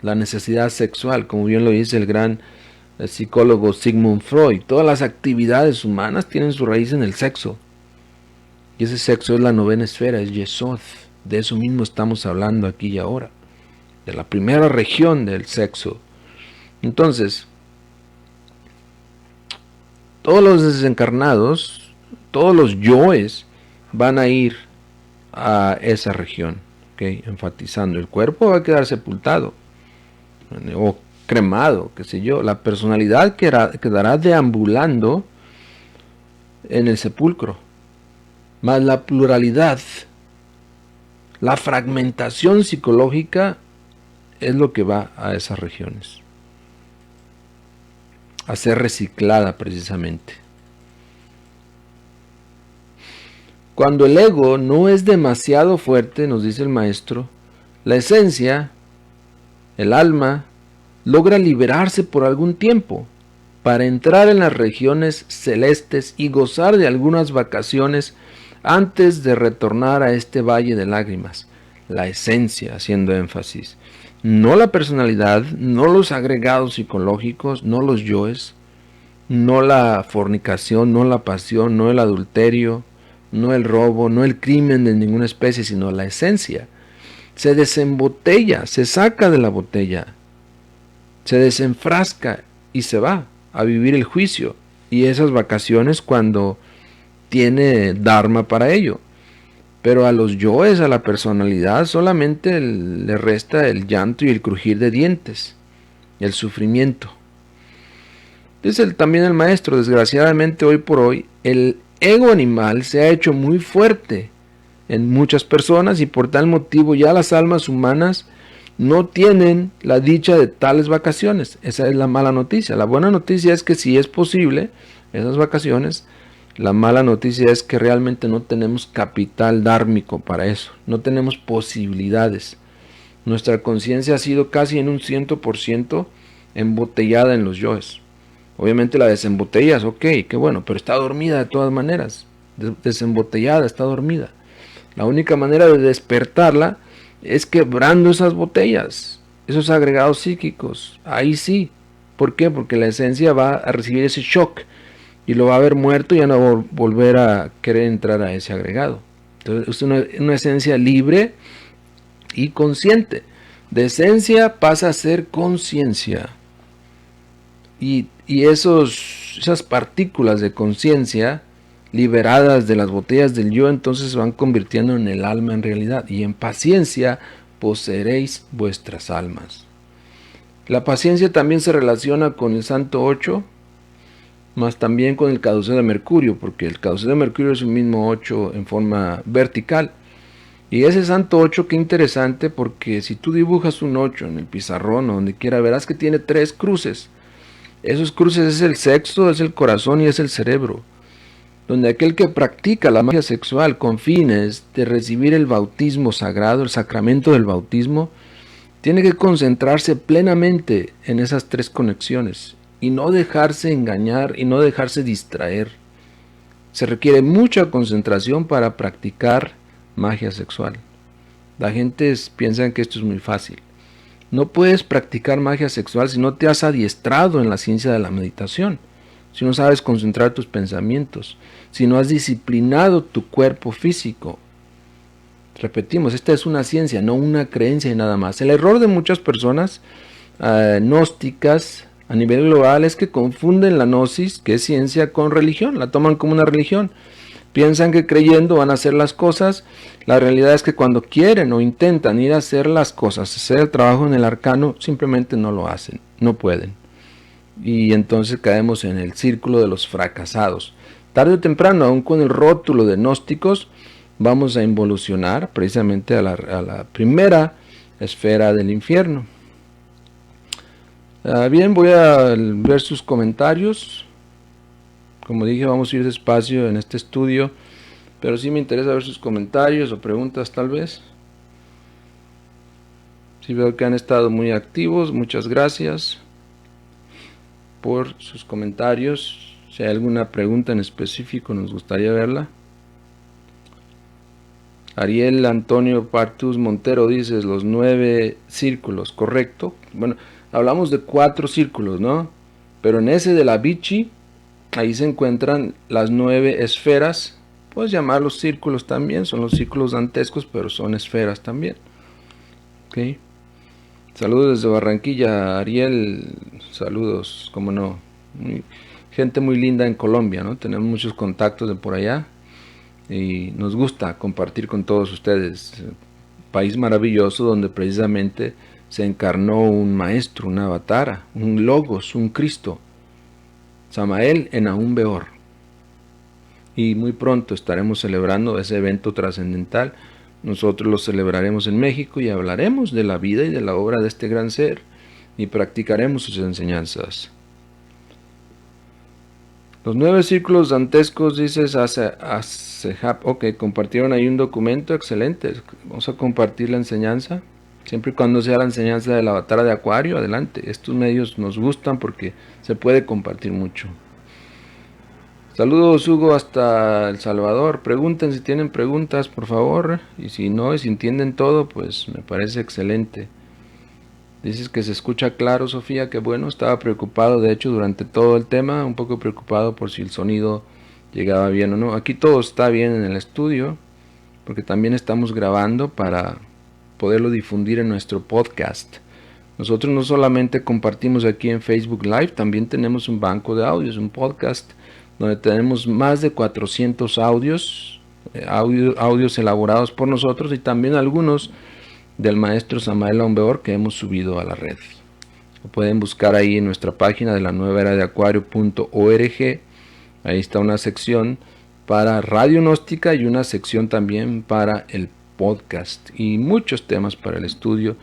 la necesidad sexual, como bien lo dice el gran psicólogo Sigmund Freud. Todas las actividades humanas tienen su raíz en el sexo, y ese sexo es la novena esfera, es Yesod. De eso mismo estamos hablando aquí y ahora, de la primera región del sexo. Entonces, todos los desencarnados, todos los yoes van a ir a esa región, ¿okay? Enfatizando, el cuerpo va a quedar sepultado o cremado, qué sé yo. La personalidad quedará deambulando en el sepulcro, más la pluralidad, la fragmentación psicológica es lo que va a esas regiones, a ser reciclada precisamente. Cuando el ego no es demasiado fuerte, nos dice el maestro, la esencia, el alma, logra liberarse por algún tiempo para entrar en las regiones celestes y gozar de algunas vacaciones antes de retornar a este valle de lágrimas. La esencia, haciendo énfasis. No la personalidad, no los agregados psicológicos, no los yoes, no la fornicación, no la pasión, no el adulterio, no el robo, no el crimen de ninguna especie, sino la esencia. Se desembotella, se saca de la botella, se desenfrasca y se va a vivir el juicio y esas vacaciones cuando tiene dharma para ello. Pero a los yoes, a la personalidad, solamente le resta el llanto y el crujir de dientes, el sufrimiento. Dice también el maestro, desgraciadamente hoy por hoy, el ego animal se ha hecho muy fuerte en muchas personas y por tal motivo ya las almas humanas no tienen la dicha de tales vacaciones. Esa es la mala noticia. La buena noticia es que si es posible esas vacaciones. La mala noticia es que realmente no tenemos capital dármico para eso. No tenemos posibilidades. Nuestra conciencia ha sido casi en un 100% embotellada en los yoes. Obviamente la desembotellas, ok, qué bueno, pero está dormida de todas maneras. Desembotellada, está dormida. La única manera de despertarla es quebrando esas botellas, esos agregados psíquicos. Ahí sí. ¿Por qué? Porque la esencia va a recibir ese shock y lo va a ver muerto y ya no va a volver a querer entrar a ese agregado. Entonces es una esencia libre y consciente. De esencia pasa a ser conciencia. Y esas partículas de conciencia liberadas de las botellas del yo, entonces se van convirtiendo en el alma en realidad. Y en paciencia poseeréis vuestras almas. La paciencia también se relaciona con el Santo 8, más también con el caduceo de Mercurio, porque el caduceo de Mercurio es un mismo 8 en forma vertical. Y ese Santo 8, qué interesante, porque si tú dibujas un 8 en el pizarrón o donde quiera, verás que tiene 3 cruces. Esos cruces es el sexto, es el corazón y es el cerebro. Donde aquel que practica la magia sexual con fines de recibir el bautismo sagrado, el sacramento del bautismo, tiene que concentrarse plenamente en esas 3 conexiones y no dejarse engañar y no dejarse distraer. Se requiere mucha concentración para practicar magia sexual. La gente piensa que esto es muy fácil. No puedes practicar magia sexual si no te has adiestrado en la ciencia de la meditación, si no sabes concentrar tus pensamientos, si no has disciplinado tu cuerpo físico. Repetimos, esta es una ciencia, no una creencia y nada más. El error de muchas personas gnósticas a nivel global es que confunden la gnosis, que es ciencia, con religión, la toman como una religión. Piensan que creyendo van a hacer las cosas. La realidad es que cuando quieren o intentan ir a hacer las cosas, hacer el trabajo en el arcano, simplemente no lo hacen, no pueden. Y entonces caemos en el círculo de los fracasados. Tarde o temprano, aún con el rótulo de gnósticos, vamos a involucionar precisamente a la primera esfera del infierno. Bien, voy a ver sus comentarios. Como dije, vamos a ir despacio en este estudio, pero sí me interesa ver sus comentarios o preguntas tal vez. Sí veo que han estado muy activos, muchas gracias por sus comentarios. Si hay alguna pregunta en específico, nos gustaría verla. Ariel Antonio Partus Montero dice los 9 círculos, ¿correcto? Bueno, hablamos de 4 círculos, ¿no? Pero en ese de la Vichy, ahí se encuentran las 9 esferas. Puedes llamarlos círculos también, son los círculos dantescos, pero son esferas también. ¿Okay? Saludos desde Barranquilla, Ariel, saludos, como no. Gente muy linda en Colombia, ¿no? Tenemos muchos contactos de por allá y nos gusta compartir con todos ustedes. País maravilloso donde precisamente se encarnó un maestro, un avatar, un logos, un Cristo, Samael en Aún Beor. Y muy pronto estaremos celebrando ese evento trascendental Nosotros lo celebraremos en México y hablaremos de la vida y de la obra de este gran ser y practicaremos sus enseñanzas. Los 9 círculos dantescos, dices, ok, compartieron ahí un documento, excelente. Vamos a compartir la enseñanza, siempre y cuando sea la enseñanza del avatar de Acuario, adelante. Estos medios nos gustan porque se puede compartir mucho. Saludos, Hugo, hasta El Salvador. Pregunten si tienen preguntas, por favor, y si no, y si entienden todo, pues me parece excelente. Dices que se escucha claro, Sofía, que bueno, estaba preocupado, de hecho, durante todo el tema, un poco preocupado por si el sonido llegaba bien o no. Aquí todo está bien en el estudio, porque también estamos grabando para poderlo difundir en nuestro podcast. Nosotros no solamente compartimos aquí en Facebook Live, también tenemos un banco de audios, un podcast, donde tenemos más de 400 audios elaborados por nosotros y también algunos del maestro Samael Aumbeor que hemos subido a la red. Lo pueden buscar ahí en nuestra página de la nueva era de acuario.org. Ahí está una sección para Radio Gnóstica y una sección también para el podcast y muchos temas para el estudio.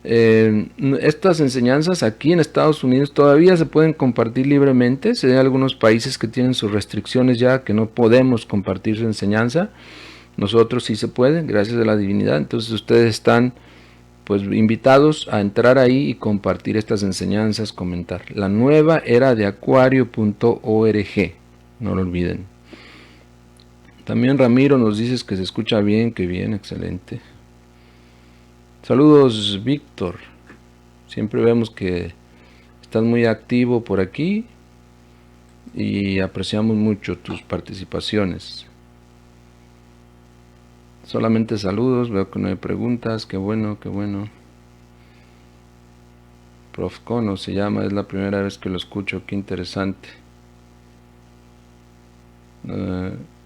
Estas enseñanzas aquí en Estados Unidos todavía se pueden compartir libremente. Hay algunos países que tienen sus restricciones ya, que no podemos compartir su enseñanza. Nosotros sí se puede, gracias a la divinidad. Entonces ustedes están pues invitados a entrar ahí y compartir estas enseñanzas, comentar. La nueva era de acuario.org, no lo olviden. También Ramiro nos dices que se escucha bien, que bien, excelente. Saludos, Víctor. Siempre vemos que estás muy activo por aquí y apreciamos mucho tus participaciones. Solamente saludos, veo que no hay preguntas, qué bueno, qué bueno. Prof. Cono se llama, es la primera vez que lo escucho, qué interesante.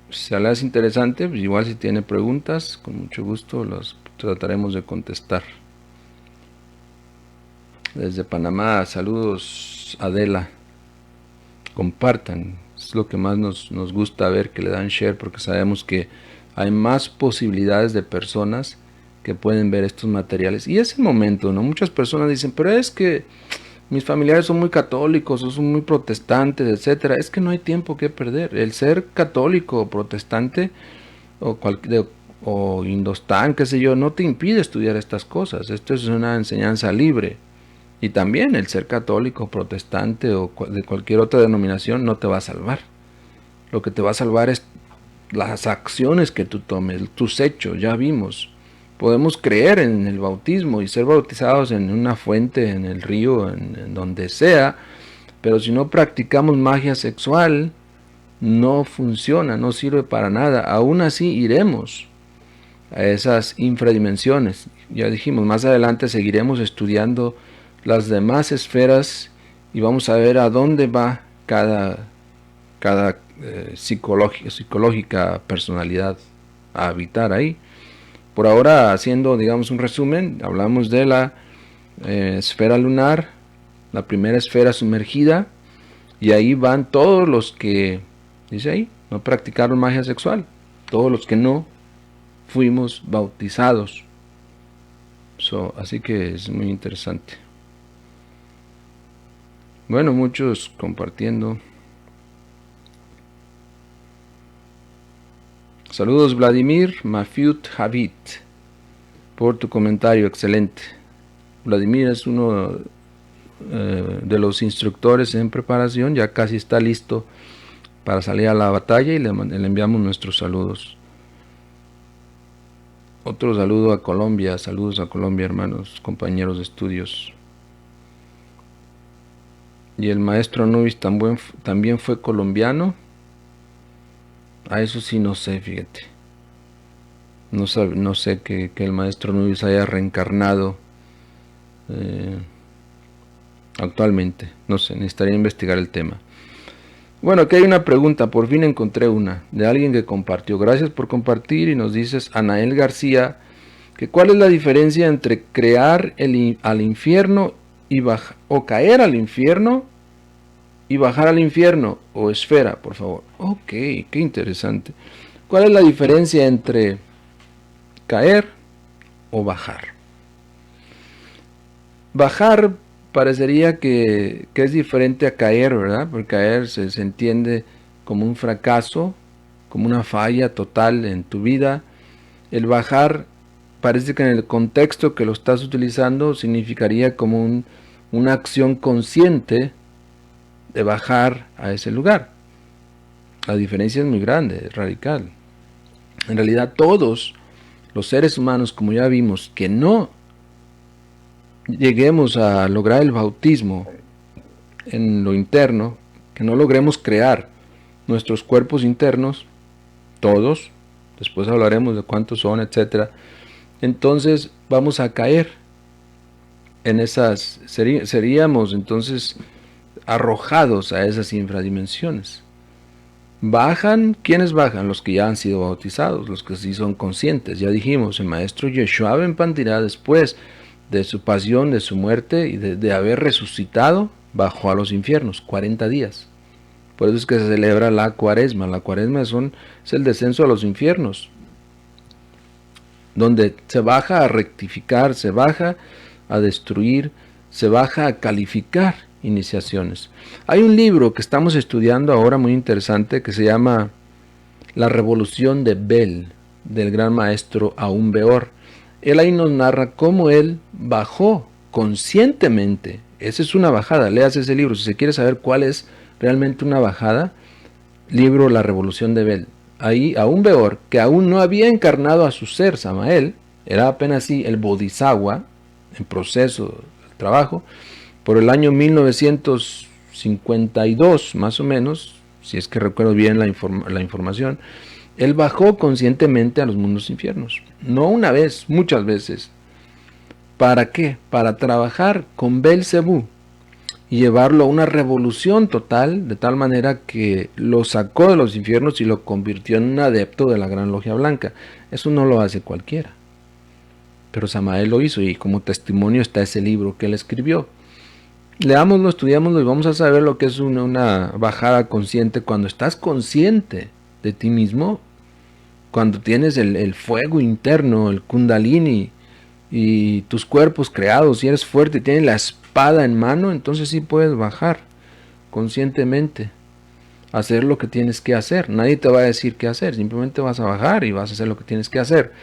Si le hace interesante, pues igual si tiene preguntas, con mucho gusto las trataremos de contestar. Desde Panamá, saludos Adela. Compartan, es lo que más nos gusta ver, que le dan share, porque sabemos que hay más posibilidades de personas que pueden ver estos materiales. Y ese momento, ¿no? Muchas personas dicen, pero es que mis familiares son muy católicos, o son muy protestantes, etcétera. Es que no hay tiempo que perder. El ser católico o protestante o indostán, qué sé yo, no te impide estudiar estas cosas. Esto es una enseñanza libre. Y también el ser católico, protestante o de cualquier otra denominación no te va a salvar. Lo que te va a salvar es las acciones que tú tomes, tus hechos. Ya vimos. Podemos creer en el bautismo y ser bautizados en una fuente, en el río, en donde sea, pero si no practicamos magia sexual, no funciona, no sirve para nada. Aún así iremos a esas infradimensiones. Ya dijimos, más adelante seguiremos estudiando las demás esferas y vamos a ver a dónde va cada psicológica personalidad a habitar ahí. Por ahora, haciendo digamos un resumen, hablamos de la esfera lunar, la primera esfera sumergida, y ahí van todos los que, dice ahí, no practicaron magia sexual, todos los que no fuimos bautizados. Así que es muy interesante. Bueno, muchos compartiendo. Saludos Vladimir Mafiut Javit por tu comentario, excelente. Vladimir es uno de los instructores en preparación, ya casi está listo para salir a la batalla y le enviamos nuestros saludos. Otro saludo a Colombia, saludos a Colombia, hermanos, compañeros de estudios. Y el maestro Anubis también fue colombiano. A eso sí no sé, fíjate. No sé que el maestro Anubis haya reencarnado actualmente. No sé, necesitaría investigar el tema. Bueno, aquí hay una pregunta, por fin encontré una, de alguien que compartió. Gracias por compartir y nos dices, Anael García, que cuál es la diferencia entre crear al infierno o caer al infierno y bajar al infierno, o esfera, por favor. Ok, qué interesante. ¿Cuál es la diferencia entre caer o bajar. Bajar parecería que es diferente a caer, ¿verdad? Porque caer se entiende como un fracaso, como una falla total en tu vida. El bajar parece que en el contexto que lo estás utilizando significaría como una acción consciente de bajar a ese lugar. La diferencia es muy grande, es radical. En realidad todos los seres humanos, como ya vimos, que no lleguemos a lograr el bautismo en lo interno, que no logremos crear nuestros cuerpos internos, todos, después hablaremos de cuántos son, etcétera, entonces vamos a caer en esas, seríamos entonces arrojados a esas infradimensiones. Bajan, ¿quiénes bajan? Los que ya han sido bautizados, los que sí son conscientes. Ya dijimos, el maestro Yeshua Ben Pandirá, después de su pasión, de su muerte y de haber resucitado, bajó a los infiernos, 40 días. Por eso es que se celebra la cuaresma. La cuaresma es el descenso a los infiernos, donde se baja a rectificar, se baja a destruir, se baja a calificar iniciaciones. Hay un libro que estamos estudiando ahora muy interesante que se llama La Revolución de Bel, del gran maestro Aún Beor. Él ahí nos narra cómo él bajó conscientemente. Esa es una bajada, leas ese libro. Si se quiere saber cuál es realmente una bajada, libro La Revolución de Bel. Ahí Aún Beor, que aún no había encarnado a su ser, Samael, era apenas así el Bodhisattva, en proceso de trabajo, por el año 1952, más o menos, si es que recuerdo bien la información, él bajó conscientemente a los mundos infiernos. No una vez, muchas veces. ¿Para qué? Para trabajar con Belcebú y llevarlo a una revolución total, de tal manera que lo sacó de los infiernos y lo convirtió en un adepto de la Gran Logia Blanca. Eso no lo hace cualquiera. Pero Samael lo hizo y como testimonio está ese libro que él escribió. Leámoslo, estudiámoslo y vamos a saber lo que es una bajada consciente. Cuando estás consciente de ti mismo, cuando tienes el fuego interno, el kundalini y tus cuerpos creados y eres fuerte y tienes la espada en mano, entonces sí puedes bajar conscientemente, hacer lo que tienes que hacer. Nadie te va a decir qué hacer, simplemente vas a bajar y vas a hacer lo que tienes que hacer.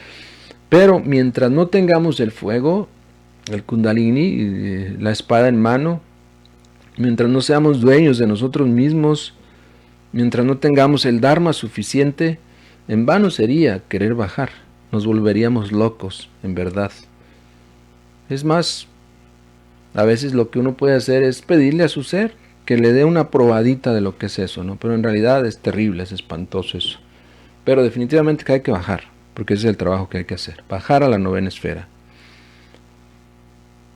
Pero mientras no tengamos el fuego, el kundalini, la espada en mano, mientras no seamos dueños de nosotros mismos, mientras no tengamos el dharma suficiente, en vano sería querer bajar. Nos volveríamos locos, en verdad. Es más, a veces lo que uno puede hacer es pedirle a su ser que le dé una probadita de lo que es eso, ¿no? Pero en realidad es terrible, es espantoso eso. Pero definitivamente que hay que bajar, porque ese es el trabajo que hay que hacer. Bajar a la novena esfera.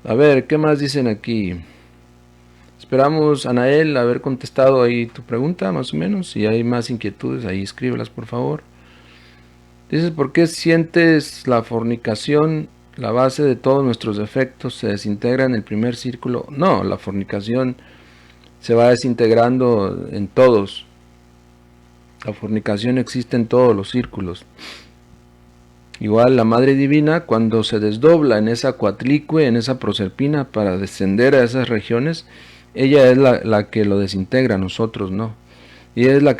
A ver, ¿qué más dicen aquí? Esperamos, Anael, haber contestado ahí tu pregunta, más o menos. Si hay más inquietudes, ahí escríbelas, por favor. Dices, ¿por qué sientes la fornicación? La base de todos nuestros defectos se desintegra en el primer círculo. No, la fornicación se va desintegrando en todos. La fornicación existe en todos los círculos. Igual la Madre Divina, cuando se desdobla en esa cuatlicue, en esa proserpina, para descender a esas regiones, ella es la que lo desintegra, nosotros no. Y es la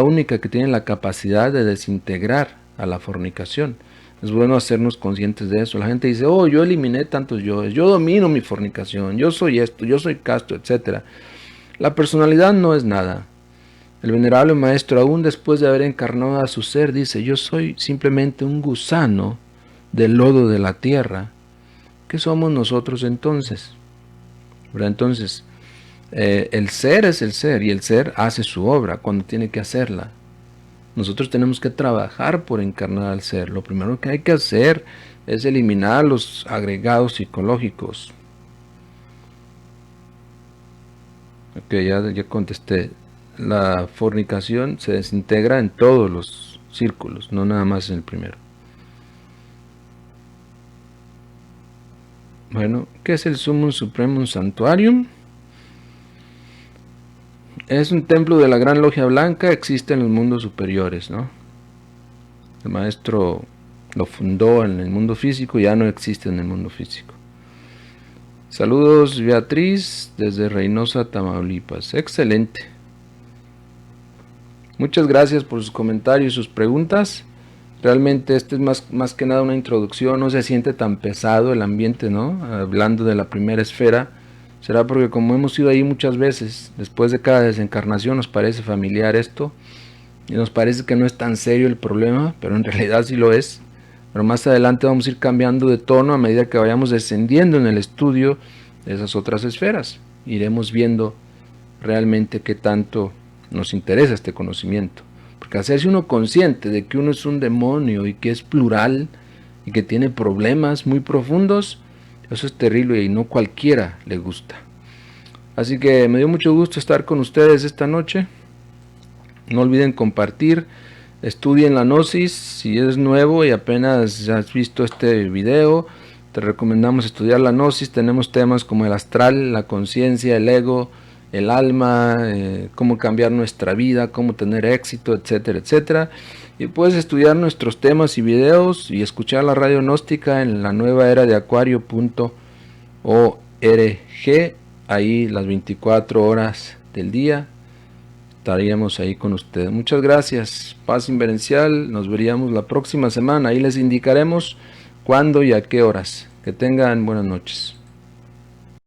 única que tiene la capacidad de desintegrar a la fornicación. Es bueno hacernos conscientes de eso. La gente dice, oh, yo eliminé tantos yoes, yo domino mi fornicación, yo soy esto, yo soy casto, etc. La personalidad no es nada. El venerable maestro, aún después de haber encarnado a su ser, dice, yo soy simplemente un gusano del lodo de la tierra. ¿Qué somos nosotros entonces? ¿Verdad? Entonces, el ser es el ser y el ser hace su obra cuando tiene que hacerla. Nosotros tenemos que trabajar por encarnar al ser. Lo primero que hay que hacer es eliminar los agregados psicológicos. Ok, ya contesté. La fornicación se desintegra en todos los círculos, no nada más en el primero. Bueno, ¿qué es el Summum Supremum Sanctuarium? Es un templo de la Gran Logia Blanca, existe en los mundos superiores, ¿no? El maestro lo fundó en el mundo físico, ya no existe en el mundo físico. Saludos Beatriz desde Reynosa, Tamaulipas. Excelente. Muchas gracias por sus comentarios y sus preguntas. Realmente este es más que nada una introducción, no se siente tan pesado el ambiente, ¿no? Hablando de la primera esfera, será porque como hemos ido ahí muchas veces, después de cada desencarnación nos parece familiar esto, y nos parece que no es tan serio el problema, pero en realidad sí lo es. Pero más adelante vamos a ir cambiando de tono a medida que vayamos descendiendo en el estudio de esas otras esferas. Iremos viendo realmente qué tanto nos interesa este conocimiento. Porque hacerse uno consciente de que uno es un demonio y que es plural y que tiene problemas muy profundos, eso es terrible y no cualquiera le gusta. Así que me dio mucho gusto estar con ustedes esta noche. No olviden compartir, estudien la Gnosis. Si eres nuevo y apenas has visto este video, te recomendamos estudiar la Gnosis. Tenemos temas como el astral, la conciencia, el ego, el alma, cómo cambiar nuestra vida, cómo tener éxito, etcétera, etcétera. Y puedes estudiar nuestros temas y videos y escuchar la radio gnóstica en la nueva era de acuario.org, ahí las 24 horas del día estaríamos ahí con ustedes. Muchas gracias, paz inverencial, nos veríamos la próxima semana, ahí les indicaremos cuándo y a qué horas. Que tengan buenas noches.